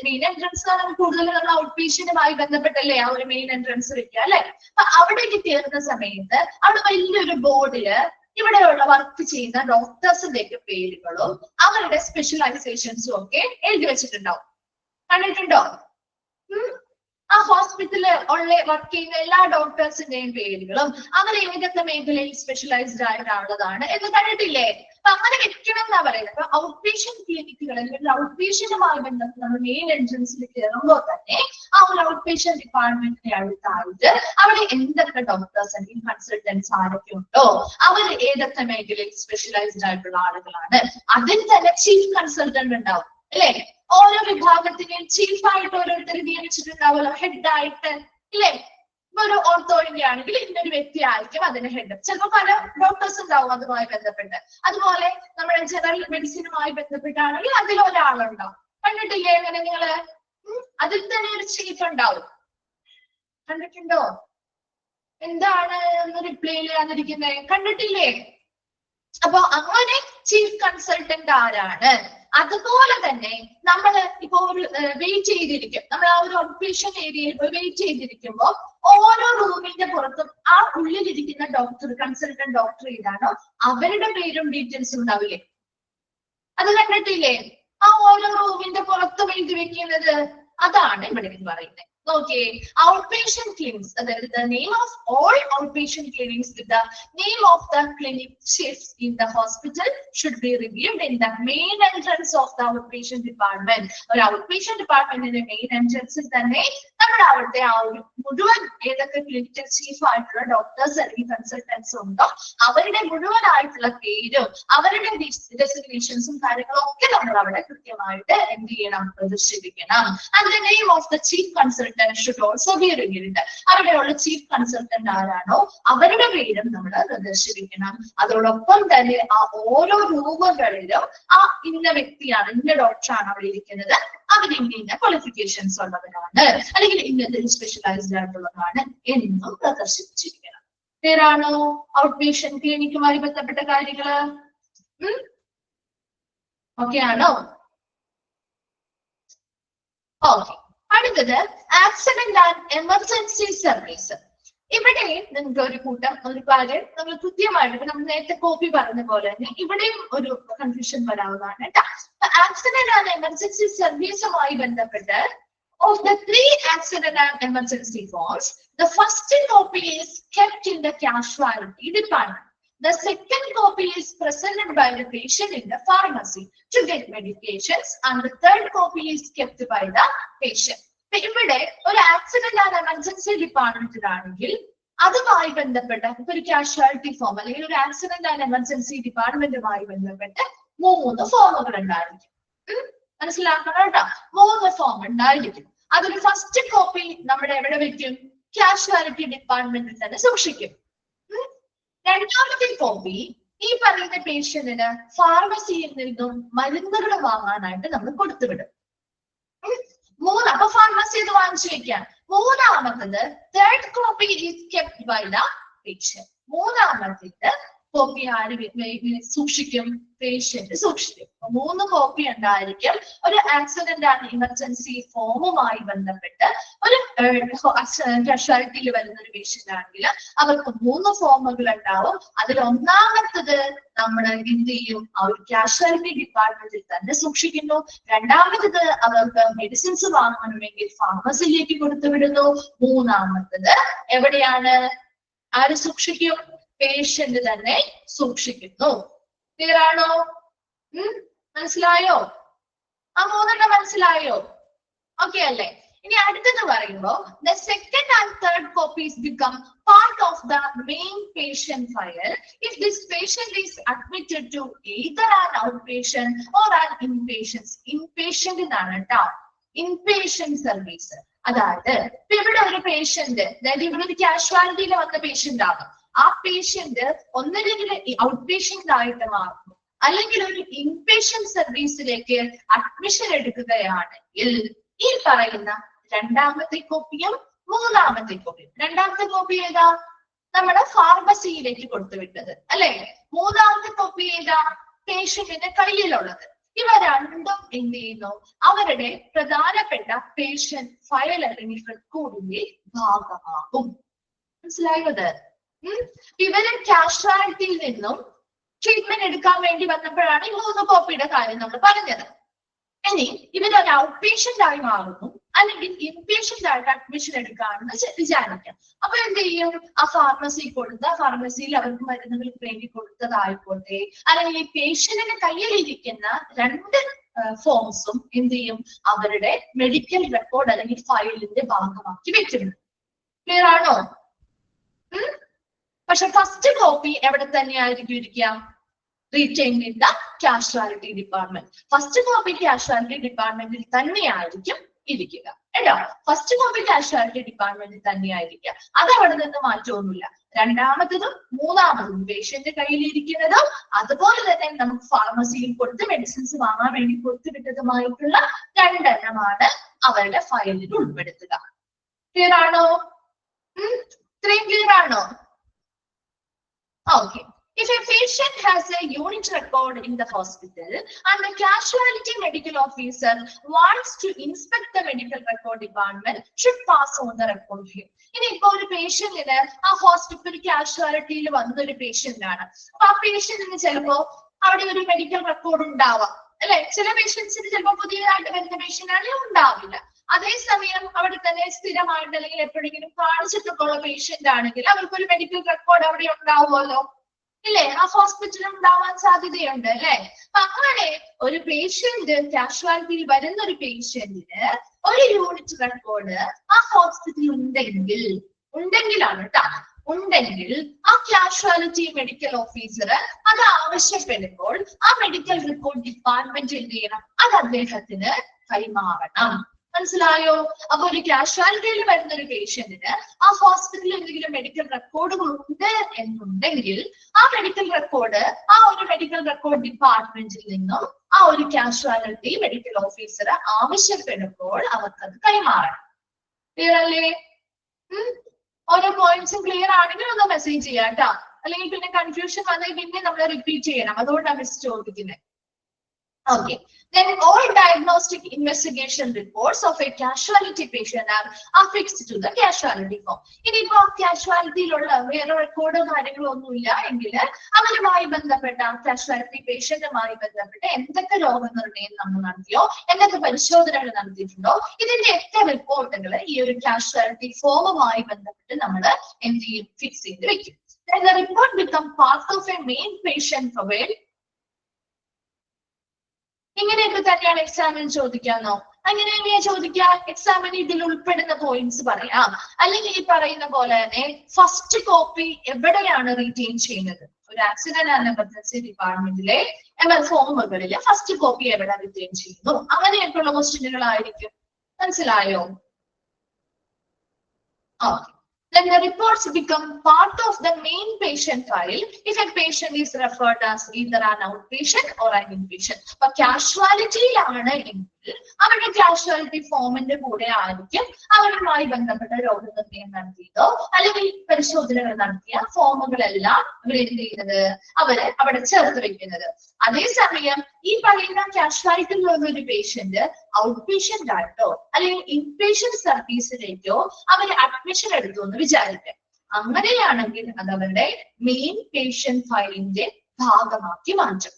main entrance കൂടുതൽ നമ്മൾ ഔട്ട് പേഷ്യന്റുമായി ബന്ധപ്പെട്ടല്ലേ ആ ഒരു മെയിൻ എൻട്രൻസ് വെക്കുക അല്ലെ? അപ്പൊ അവിടേക്ക് കയറുന്ന സമയത്ത് അവിടെ വലിയൊരു ബോർഡില് ഇവിടെയുള്ള വർക്ക് ചെയ്യുന്ന ഡോക്ടേഴ്സിന്റെ പേരുകളും അവരുടെ സ്പെഷ്യലൈസേഷൻസും ഒക്കെ എഴുതി വെച്ചിട്ടുണ്ടാവും. കണ്ടിട്ടുണ്ടോ? ആ ഹോസ്പിറ്റലിൽ വർക്ക് ചെയ്യുന്ന എല്ലാ ഡോക്ടേഴ്സിന്റെയും പേരുകളും അവർ ഏതൊക്കെ മേഖലയിൽ സ്പെഷ്യലൈസ്ഡ് ആയിട്ടുള്ളതാണ് എന്ന് കണ്ടിട്ടില്ലേ? അപ്പൊ അങ്ങനെ വെക്കണം എന്നാ പറയുന്നത്. അപ്പൊ ഔട്ട് പേഷ്യന്റ് ക്ലിനിക്കുകൾ അല്ലെങ്കിൽ ഔട്ട് പേഷ്യന്റുമായി ബന്ധപ്പെട്ട് നമ്മൾ മെയിൻ എൻട്രൻസിൽ കയറുമ്പോൾ തന്നെ ആ ഒരു ഔട്ട് പേഷ്യന്റ് ഡിപ്പാർട്ട്മെന്റിനെ അടുത്തായിട്ട് അവിടെ എന്തൊക്കെ ഡോക്ടേഴ്സ് അല്ലെങ്കിൽ കൺസൾട്ടൻസ് ആരൊക്കെ ഉണ്ടോ, അവർ ഏതൊക്കെ മേഖലയിൽ സ്പെഷ്യലൈസ്ഡ് ആയിട്ടുള്ള ആളുകളാണ്, അതിൽ തന്നെ ചീഫ് കൺസൾട്ടന്റ് ഉണ്ടാവും അല്ലെ? ഓരോ വിഭാഗത്തിനെയും ചീഫായിട്ട് ഓരോരുത്തർ നിയമിച്ചിട്ടുണ്ടാവുമല്ലോ, ഹെഡായിട്ട് ഇല്ലേ? ഒരു ഓർത്തോയിന്റെ ആണെങ്കിൽ ഇന്നൊരു വ്യക്തി ആയിരിക്കും അതിന് ഹെഡ്. ചിലപ്പോൾ പല ഡോക്ടേഴ്സ് ഉണ്ടാവും അതുമായി ബന്ധപ്പെട്ട്. അതുപോലെ നമ്മുടെ ജനറൽ മെഡിസിനുമായി ബന്ധപ്പെട്ടാണെങ്കിൽ അതിലൊരാളുണ്ടാവും. കണ്ടിട്ടില്ലേ അങ്ങനെ നിങ്ങള്? അതിൽ തന്നെ ഒരു ചീഫ് ഉണ്ടാവും. കണ്ടിട്ടുണ്ടോ? എന്താണ് റിപ്ലൈ ചെയ്യാതിരിക്കുന്നത്? കണ്ടിട്ടില്ലേ? അപ്പൊ അങ്ങനെ ചീഫ് കൺസൾട്ടന്റ് ആരാണ്? അതുപോലെ തന്നെ നമ്മൾ ഇപ്പൊ ഒരു വെയിറ്റ് ചെയ്തിരിക്കും, നമ്മൾ ആ ഒരു ഔട്ട്പേഷ്യന്റ് ഏരിയയിൽ വെയിറ്റ് ചെയ്തിരിക്കുമ്പോൾ ഓരോ റൂമിന്റെ പുറത്തും ആ ഉള്ളിലിരിക്കുന്ന ഡോക്ടർ, കൺസൾട്ടന്റ് ഡോക്ടർ ഏതാണോ അവരുടെ പേരും ഡീറ്റെയിൽസും ഉണ്ടാവില്ലേ? അത് കണ്ടിട്ടില്ലേ? ആ ഓരോ റൂമിന്റെ പുറത്തും എഴുതി വെക്കുന്നത് അതാണ് ഇവിടെ പറയുന്നത്. Okay, outpatient clinics, the name of all outpatient clinics with the name of the clinic shifts in the hospital should be reviewed in the main entrance of the outpatient department. Or outpatient department in the main entrance is the name. നമ്മുടെ അവിടുത്തെ ആ ഒരു മുഴുവൻ ഏതൊക്കെ clinical chief ആയിട്ടുള്ള doctors അല്ലെങ്കിൽ consultants ഉണ്ടോ അവരുടെ മുഴുവനായിട്ടുള്ള പേരും അവരുടെ ഡെസിഗ്നേഷൻസും കാര്യങ്ങളും ഒക്കെ നമ്മൾ അവിടെ കൃത്യമായിട്ട് എന്ത് ചെയ്യണം, പ്രദർശിപ്പിക്കണം. And the name of the chief consultant should also be revealed. അവിടെയുള്ള ചീഫ് കൺസൾട്ടന്റ് ആരാണോ അവരുടെ പേരും നമ്മൾ പ്രദർശിപ്പിക്കണം. അതോടൊപ്പം തന്നെ ആ ഓരോ റൂമുകളിലും ആ ഇന്ന വ്യക്തിയാണ്, ഇന്ന ഡോക്ടറാണ് അവിടെ ഇരിക്കുന്നത്, അവർ ഇന്ന ക്വാളിഫിക്കേഷൻസ് ഉള്ളവരാണ് അല്ലെങ്കിൽ ഇന്നത്തെ സ്പെഷ്യലൈസ്ഡ് ആയിട്ടുള്ളതാണ് എന്നും പ്രദർശിപ്പിച്ചിരിക്കണം. പേരാണോ ഔട്ട് പേഷ്യന്റ് ക്ലിനിക്കുമായി ബന്ധപ്പെട്ട കാര്യങ്ങള്? ഓക്കെ ആണോ? ഓക്കെ. അടുത്തത് ആക്സിഡന്റ് ആൻഡ് എമർജൻസി സർവീസ്. ഇവിടെ നിങ്ങൾക്ക് ഒരു കൂട്ടം ഒരു കാര്യം നമ്മൾ കൃത്യമായിട്ട് നമ്മൾ നേരത്തെ കോപ്പി പറഞ്ഞ പോലെ തന്നെ ഇവിടെയും ഒരു കൺഫ്യൂഷൻ വരാവുന്നതാണ് കേട്ടോ. ആക്സിഡന്റ് ആൻഡ് എമർജൻസി സർവീസുമായി ബന്ധപ്പെട്ട് of the 3 accident and emergency forms, the first copy is kept in the casualty department. The second copy is presented by the patient in the pharmacy to get medications, and the third copy is kept by the patient. ഇവിടെ ഒരു accident and emergency ഡിപ്പാർട്ട്മെന്റിലാണെങ്കിൽ അതുമായി ബന്ധപ്പെട്ട ഇപ്പൊ ഒരു casualty form അല്ലെങ്കിൽ ഒരു accident and emergency ഡിപ്പാർട്ട്മെന്റുമായി ബന്ധപ്പെട്ട് 3 ഫോമുകൾ ഉണ്ടായിരിക്കും. മനസ്സിലാക്കണം കേട്ടോ. 3 ഫോം ഉണ്ടായിരിക്കും. അതൊരു ഫസ്റ്റ് കോപ്പി നമ്മുടെ എവിടെ വെക്കും? കാഷ്വാലിറ്റി ഡിപ്പാർട്ട്മെന്റിൽ തന്നെ സൂക്ഷിക്കും. രണ്ടാമത്തെ കോപ്പി ഈ പറയുന്ന പേഷ്യന്റിന് ഫാർമസിയിൽ നിന്നും മരുന്നുകൾ വാങ്ങാനായിട്ട് നമ്മൾ കൊടുത്തുവിടും. അപ്പൊ ഫാർമസി ഇത് വാങ്ങിച്ചു വെക്കാം. മൂന്നാമത്തത് third copy is kept by the patient. മൂന്നാമത്തേത് കോപ്പി ആര് സൂക്ഷിക്കും? പേഷ്യന്റ് സൂക്ഷിക്കും. 3 കോപ്പി ഉണ്ടായിരിക്കും. ഒരു ആക്സിഡന്റ് ആൻഡ് എമർജൻസി ഫോമുമായി ബന്ധപ്പെട്ട് ഒരു കാഷ്വാലിറ്റിയിൽ വരുന്ന ഒരു പേഷ്യന്റ് ആണെങ്കിൽ അവർക്ക് 3 ഫോമുകൾ ഉണ്ടാവും. അതിൽ ഒന്നാമത്തത് നമ്മൾ എന്ത് ചെയ്യും? ആ ഒരു കാഷ്വാലിറ്റി ഡിപ്പാർട്ട്മെന്റിൽ തന്നെ സൂക്ഷിക്കുന്നു. രണ്ടാമത്തത് അവർക്ക് മെഡിസിൻസ് വാങ്ങണമെങ്കിൽ ഫാർമസിയിലേക്ക് കൊടുത്തുവിടുന്നു. മൂന്നാമത്തത് എവിടെയാണ്? ആര് സൂക്ഷിക്കും? പേഷ്യന്റ് തന്നെ സൂക്ഷിക്കുന്നു. ക്ലിയർ ആണോ? മനസ്സിലായോ? ആ 3 മനസ്സിലായോ? ഓക്കെ അല്ലേ? ഇനി അടുത്തത് പറയുമ്പോ the second and third copies become part of the main patient file if this patient is admitted to either an outpatient or an inpatient. Inpatient എന്നാണ് കേട്ടോ. Inpatient service. അതായത് ഇപ്പൊ ഇവിടെ ഒരു പേഷ്യന്റ്, അതായത് ഇവിടെ ഒരു കാഷ്വാലിറ്റിയിൽ വന്ന പേഷ്യന്റ് ആകും. ആ പേഷ്യന്റ് ഒന്നില്ലെങ്കിൽ ഔട്ട് പേഷ്യന്റ് ആയിട്ട് മാറും, അല്ലെങ്കിൽ ഒരു ഇൻപേഷ്യന്റ് സർവീസിലേക്ക് അഡ്മിഷൻ എടുക്കുകയാണെങ്കിൽ ഈ പറയുന്ന രണ്ടാമത്തെ കോപ്പിയും മൂന്നാമത്തെ കോപ്പിയും. രണ്ടാമത്തെ കോപ്പി ഏതാ? നമ്മുടെ ഫാർമസിയിലേക്ക് കൊടുത്തുവിട്ടത് അല്ലെ? മൂന്നാമത്തെ കോപ്പി ഏതാ? പേഷ്യന്റിന്റെ കയ്യിലുള്ളത്. ഇവ രണ്ടും എന്ത് ചെയ്യുന്നു? അവരുടെ പ്രധാനപ്പെട്ട പേഷ്യന്റ് ഫയൽ അല്ലെങ്കിൽ റെക്കോർഡിന്റെ ഭാഗമാകും. മനസ്സിലായത്? ഇവര് കാഷ്വാലിറ്റിയിൽ നിന്നും ട്രീറ്റ്മെന്റ് എടുക്കാൻ വേണ്ടി വന്നപ്പോഴാണ് ഈ 3 കോപ്പിയുടെ കാര്യം നമ്മൾ പറഞ്ഞത്. ഇനി ഇവരൊരു ഔട്ട് പേഷ്യന്റ് ആയി മാറുന്നു, അല്ലെങ്കിൽ ഇൻപേഷ്യന്റ് ആയിട്ട് അഡ്മിഷൻ എടുക്കാണെന്ന് വിചാരിക്കാം. അപ്പൊ എന്ത് ചെയ്യും? ആ ഫാർമസി കൊടുത്ത ഫാർമസിയിൽ അവർക്ക് മരുന്നുകൾക്ക് വേണ്ടി കൊടുത്തതായിക്കോട്ടെ, അല്ലെങ്കിൽ ഈ പേഷ്യന്റിന്റെ കയ്യിലിരിക്കുന്ന 2 ഫോംസും എന്ത് ചെയ്യും? അവരുടെ മെഡിക്കൽ റെക്കോർഡ് അല്ലെങ്കിൽ ഫയലിന്റെ ഭാഗമാക്കി വെക്കുന്നു. ക്ലിയർ ആണോ? പക്ഷെ ഫസ്റ്റ് കോപ്പി എവിടെ തന്നെയായിരിക്കും ഇരിക്കുക? Retained in the casualty department. First copy casualty ഡിപ്പാർട്ട്മെന്റിൽ തന്നെയായിരിക്കും ഇരിക്കുക കേട്ടോ. ഫസ്റ്റ് കോപ്പി കാഷ്വാലിറ്റി ഡിപ്പാർട്ട്മെന്റിൽ തന്നെയായിരിക്കുക. അത് അവിടെ നിന്ന് മാറ്റമൊന്നുമില്ല. രണ്ടാമത്തതും മൂന്നാമതും പേഷ്യന്റ് കയ്യിലിരിക്കുന്നതും അതുപോലെ തന്നെ നമുക്ക് ഫാർമസിയിൽ കൊടുത്ത് മെഡിസിൻസ് വാങ്ങാൻ വേണ്ടി കൊടുത്തുവിട്ടതുമായിട്ടുള്ള 2 എണ്ണമാണ് അവരുടെ ഫയലിൽ ഉൾപ്പെടുത്തുക. ക്ലിയർ ആണോ? ഇത്രയും ക്ലിയർ ആണോ? Okay. If a patient has a unit record in the hospital and the casualty medical officer wants to inspect the medical record department, should pass on the record here. ഇനി ഇപ്പൊ ഒരു പേഷ്യന്റിന് ആ hospital കാഷ്വാലിറ്റിയിൽ വന്നൊരു patient ആണ്. അപ്പൊ ആ പേഷ്യന്റിന് ചിലപ്പോ അവിടെ ഒരു മെഡിക്കൽ റെക്കോർഡ് ഉണ്ടാവാം അല്ലെ? ചില പേഷ്യൻസിന് ചിലപ്പോൾ പുതിയതായിട്ട് വരുന്ന പേഷ്യന്റ് ആണെങ്കിൽ ഉണ്ടാവില്ല. അതേസമയം അവിടെ തന്നെ സ്ഥിരമായിട്ട് അല്ലെങ്കിൽ എപ്പോഴെങ്കിലും കാണിച്ചിട്ടൊക്കെയുള്ള പേഷ്യന്റ് ആണെങ്കിൽ അവർക്കൊരു മെഡിക്കൽ റെക്കോർഡ് അവിടെ ഉണ്ടാവുമല്ലോ ഇല്ലേ? ആ ഹോസ്പിറ്റലിൽ ഉണ്ടാവാൻ സാധ്യതയുണ്ട് അല്ലെ? അങ്ങനെ ഒരു പേഷ്യന്റ് കാഷ്വാലിറ്റിയിൽ വരുന്ന ഒരു പേഷ്യന്റിന് ഒരു യൂണിറ്റ് റെക്കോർഡ് ആ ഹോസ്പിറ്റലിൽ ഉണ്ടെങ്കിലാണ് കേട്ടോ. ഉണ്ടെങ്കിൽ ആ കാഷ്വാലിറ്റി മെഡിക്കൽ ഓഫീസർ അത് ആവശ്യപ്പെടുമ്പോൾ ആ മെഡിക്കൽ റെക്കോർഡ് ഡിപ്പാർട്ട്മെന്റ് എന്ത് ചെയ്യണം? അത് അദ്ദേഹത്തിന് കൈമാറണം. മനസ്സിലായോ? അപ്പൊ ഒരു കാഷ്വാലിറ്റിയിൽ വരുന്ന ഒരു പേഷ്യന്റിന് ആ ഹോസ്പിറ്റലിൽ എന്തെങ്കിലും മെഡിക്കൽ റെക്കോർഡുകൾ ഉണ്ട് എന്നുണ്ടെങ്കിൽ ആ മെഡിക്കൽ റെക്കോർഡ് ആ ഒരു മെഡിക്കൽ റെക്കോർഡ് ഡിപ്പാർട്ട്മെന്റിൽ നിന്നും ആ ഒരു കാഷ്വാലിറ്റി മെഡിക്കൽ ഓഫീസർ ആവശ്യപ്പെടുമ്പോൾ അവർക്കത് കൈമാറണം. ക്ലിയർ അല്ലേ? ഓരോ പോയിന്റ്സും ക്ലിയർ ആണെങ്കിൽ ഒന്ന് മെസ്സേജ് ചെയ്യാം കേട്ടോ. അല്ലെങ്കിൽ പിന്നെ കൺഫ്യൂഷൻ വന്നാൽ പിന്നെ നമ്മൾ റിപ്പീറ്റ് ചെയ്യണം. അതുകൊണ്ടാണ് മിസ് ചോദിക്കുന്നത്. Okay. Then all diagnostic investigation reports of a casualty patient are affixed to the casualty form. ഇനിയിപ്പോ കാഷ്വാലിറ്റിയിലുള്ള വേറെ റെക്കോർഡോ കാര്യങ്ങളോ ഒന്നുമില്ല എങ്കിൽ അവരുമായി ബന്ധപ്പെട്ട കാഷ്വാലിറ്റി പേഷ്യന്റുമായി ബന്ധപ്പെട്ട എന്തൊക്കെ രോഗനിർണയം നമ്മൾ നടത്തിയോ, എന്തൊക്കെ പരിശോധനകൾ നടത്തിയിട്ടുണ്ടോ, ഇതിന്റെ ഒക്കെ റിപ്പോർട്ടുകൾ ഈ ഒരു കാഷ്വാലിറ്റി ഫോമുമായി ബന്ധപ്പെട്ട് നമ്മൾ എന്ത് ചെയ്യും? ഫിക്സ് ചെയ്ത് വെക്കും. Then the report become part of a main patient file. ഇങ്ങനെയൊക്കെ തന്നെയാണ് എക്സാമിൽ ചോദിക്കാന്നോ? അങ്ങനെ ചോദിക്കാം, എക്സാമിന് ഇതിൽ ഉൾപ്പെടുന്ന പോയിന്റ്സ് പറയാം. അല്ലെങ്കിൽ ഈ പറയുന്ന പോലെ തന്നെ ഫസ്റ്റ് കോപ്പി എവിടെയാണ് റീറ്റെയിൻ ചെയ്യുന്നത്? ഒരു ആക്സിഡന്റ് ആൻഡ് എമർജൻസി ഡിപ്പാർട്ട്മെന്റിലെ ഫോമുകളിലെ ഫസ്റ്റ് കോപ്പി എവിടെ റിറ്റെയിൻ ചെയ്യുന്നു? അങ്ങനെയൊക്കെയുള്ള ക്വസ്റ്റ്യനുകളായിരിക്കും. മനസ്സിലായോ? Then the reports become part of the main patient file if a patient is referred as either an outpatient or an inpatient. But casualty അവരുടെ casualty ഫോമിന്റെ കൂടെ ആയിരിക്കും അവരുമായി ബന്ധപ്പെട്ട രോഗനിർണയം നടത്തിയതോ അല്ലെങ്കിൽ പരിശോധനകൾ നടത്തിയ ഫോമുകളെല്ലാം അവർ എന്ത് ചെയ്യുന്നത്, അവര് അവിടെ ചേർത്ത് വെക്കുന്നത്. അതേസമയം ഈ പറയുന്ന കാഷ്വാലിറ്റിയിലുള്ള ഒരു പേഷ്യന്റ് ഔട്ട് പേഷ്യന്റ് ആയിട്ടോ അല്ലെങ്കിൽ ഇൻപേഷ്യന്റ് സർവീസിലേക്കോ അവര് അഡ്മിഷൻ എടുത്തു എന്ന് വിചാരിക്കാം. അങ്ങനെയാണെങ്കിൽ അത് അവരുടെ മെയിൻ പേഷ്യന്റ് ഫയലിന്റെ ഭാഗമാക്കി മാറ്റും.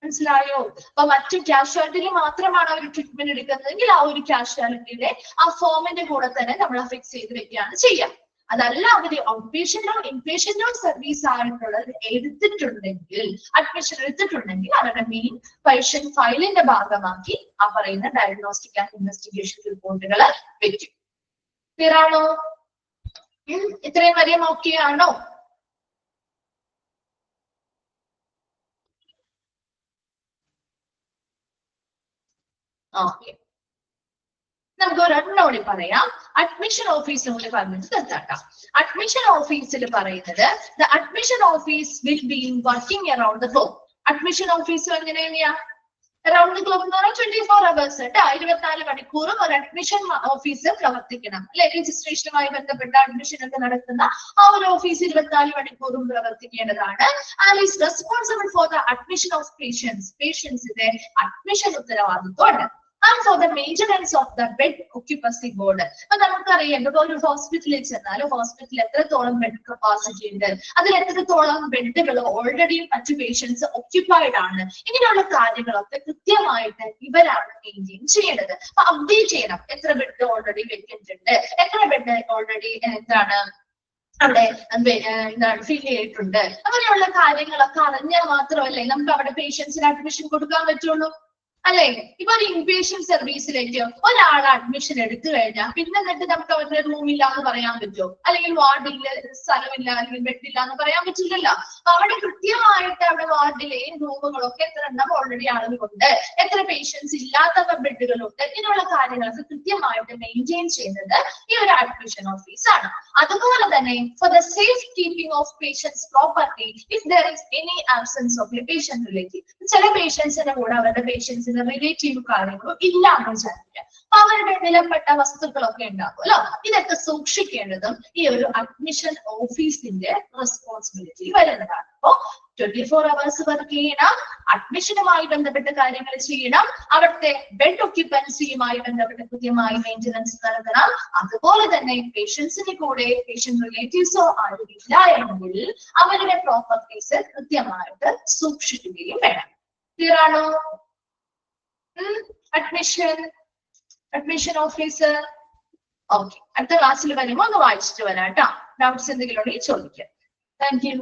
മനസ്സിലായോ? അപ്പൊ മറ്റു കാഷ്വാലിറ്റിയിൽ മാത്രമാണ് അവർ ട്രീറ്റ്മെന്റ് എടുക്കുന്നതെങ്കിൽ ആ ഒരു കാഷ്വാലിറ്റിയുടെ ആ ഫോമിന്റെ കൂടെ തന്നെ നമ്മൾ ഫിക്സ് ചെയ്ത് വെക്കുകയാണ് ചെയ്യുക. അതല്ല അവര് ഔട്ട് പേഷ്യന്റോ ഇൻപേഷ്യന്റോ സർവീസ് ആയിട്ടുള്ളത് എടുത്തിട്ടുണ്ടെങ്കിൽ, അഡ്മിഷൻ എടുത്തിട്ടുണ്ടെങ്കിൽ അവരുടെ മെയിൻ പേഷ്യന്റ് ഫയലിന്റെ ഭാഗമാക്കി ആ പറയുന്ന ഡയഗ്നോസ്റ്റിക് ആൻഡ് ഇൻവെസ്റ്റിഗേഷൻ റിപ്പോർട്ടുകൾ വെക്കും. ക്ലിയർ ആണോ? ഇത്രയും വരെ ഓക്കെ ആണോ? ഓക്കെ, നമുക്ക് ഒരെണ്ണോടി പറയാം. അഡ്മിഷൻ ഓഫീസും കൂടി പറഞ്ഞിട്ട് തെറ്റാക്കാം. അഡ്മിഷൻ ഓഫീസിൽ പറയുന്നത് the admission office will be working around the clock. Admission office എങ്ങനെയാ? അറൌണ്ട് ദ ക്ലോക്ക് എന്ന് പറഞ്ഞാൽ 24 hours 24 മണിക്കൂറും ഒരു അഡ്മിഷൻ ഓഫീസ് പ്രവർത്തിക്കണം അല്ലെ. രജിസ്ട്രേഷനുമായി ബന്ധപ്പെട്ട അഡ്മിഷൻ ഒക്കെ നടത്തുന്ന ആ ഒരു ഓഫീസ് 24 മണിക്കൂറും പ്രവർത്തിക്കേണ്ടതാണ്. And is responsible for the admission of പേഷ്യൻസിന്റെ അഡ്മിഷൻ ഉത്തരവാദിത്വമാണ്. And for the maintenance of the bed occupancy board. അപ്പൊ നമുക്കറിയാം, ഇപ്പൊ ഒരു ഹോസ്പിറ്റലിൽ ചെന്നാൽ ഹോസ്പിറ്റലിൽ എത്രത്തോളം ബെഡ് കപ്പാസിറ്റി ഉണ്ട്, അതിൽ എത്രത്തോളം ബെഡുകൾ ഓൾറെഡി മറ്റു പേഷ്യൻസ് ഒക്യുപ്പൈഡ് ആണ്, ഇങ്ങനെയുള്ള കാര്യങ്ങളൊക്കെ കൃത്യമായിട്ട് ഇവരാണ് മെയിൻറ്റെയിൻ ചെയ്യേണ്ടത്. അപ്പൊ അപ്ഡേറ്റ് ചെയ്യണം. എത്ര ബെഡ് ഓൾറെഡി വെക്കൻറ്റ് ഉണ്ട്, എത്ര ബെഡ് ഓൾറെഡി എന്താണ് അവിടെ എന്താണ് ഫിൽ ചെയ്തിട്ടുണ്ട്, അങ്ങനെയുള്ള കാര്യങ്ങളൊക്കെ അറിഞ്ഞാൽ മാത്രമല്ലേ നമുക്ക് അവിടെ പേഷ്യൻസിന് അഡ്മിഷൻ കൊടുക്കാൻ പറ്റുള്ളൂ അല്ലെ. ഇപ്പൊ ഒരു ഇൻപേഷ്യന്റ് സർവീസിലേക്ക് ഒരാൾ അഡ്മിഷൻ എടുത്തു കഴിഞ്ഞാൽ പിന്നെ എന്നിട്ട് നമുക്ക് അവരുടെ റൂമില്ല എന്ന് പറയാൻ പറ്റുമോ? അല്ലെങ്കിൽ വാർഡില്ല, സ്ഥലമില്ല, അല്ലെങ്കിൽ ബെഡില്ല എന്ന് പറയാൻ പറ്റില്ലല്ലോ. അപ്പൊ അവിടെ കൃത്യമായിട്ട് അവിടെ വാർഡിലെയും റൂമുകളൊക്കെ എത്ര എണ്ണം ഓൾറെഡി ആളുകളുണ്ട്, എത്ര പേഷ്യൻസ് ഇല്ലാത്ത ബെഡുകളുണ്ട്, ഇങ്ങനെയുള്ള കാര്യങ്ങളൊക്കെ കൃത്യമായിട്ട് മെയിൻറ്റെയിൻ ചെയ്യുന്നത് ഈ ഒരു അഡ്മിഷൻ ഓഫീസാണ്. അതുപോലെ തന്നെ for the safe keeping of patients property if there is any absence of a patient relative. ചില പേഷ്യൻസിന്റെ കൂടെ അവരുടെ പേഷ്യൻസ് റിലേറ്റീവ് കാര്യങ്ങളോ ഇല്ല എന്ന് വിചാരിക്കുക. അപ്പൊ അവരുടെ വിലപ്പെട്ട വസ്തുക്കളൊക്കെ ഉണ്ടാകുമല്ലോ. ഇതൊക്കെ സൂക്ഷിക്കേണ്ടതും ഈ ഒരു അഡ്മിഷൻ ഓഫീസിന്റെ റെസ്പോൺസിബിലിറ്റി വരുന്നതാണ്. അപ്പോ 24 hours വർക്ക് ചെയ്യണം, അഡ്മിഷനുമായി ബന്ധപ്പെട്ട കാര്യങ്ങൾ ചെയ്യണം, അവിടുത്തെ ബെഡ് ഒക്യുപ്പൻസിയുമായി ബന്ധപ്പെട്ട് കൃത്യമായി മെയിൻ്റനൻസ് നടത്തണം. അതുപോലെ തന്നെ പേഷ്യൻസിന്റെ കൂടെ പേഷ്യന്റ് റിലേറ്റീവ്സോ ആരുമില്ല എങ്കിൽ അവരുടെ പ്രോപ്പർട്ടീസ് കൃത്യമായിട്ട് സൂക്ഷിക്കുകയും വേണം. ക്ലിയർ ആണോ? Admission officer. ഓക്കെ, അടുത്ത ക്ലാസ്സിൽ വരുമ്പോൾ ഒന്ന് വായിച്ചിട്ട് വരാം കേട്ടോ. ഡൗട്ട്സ് എന്തെങ്കിലും ഉണ്ടെങ്കിൽ ചോദിക്കാം. Thank you.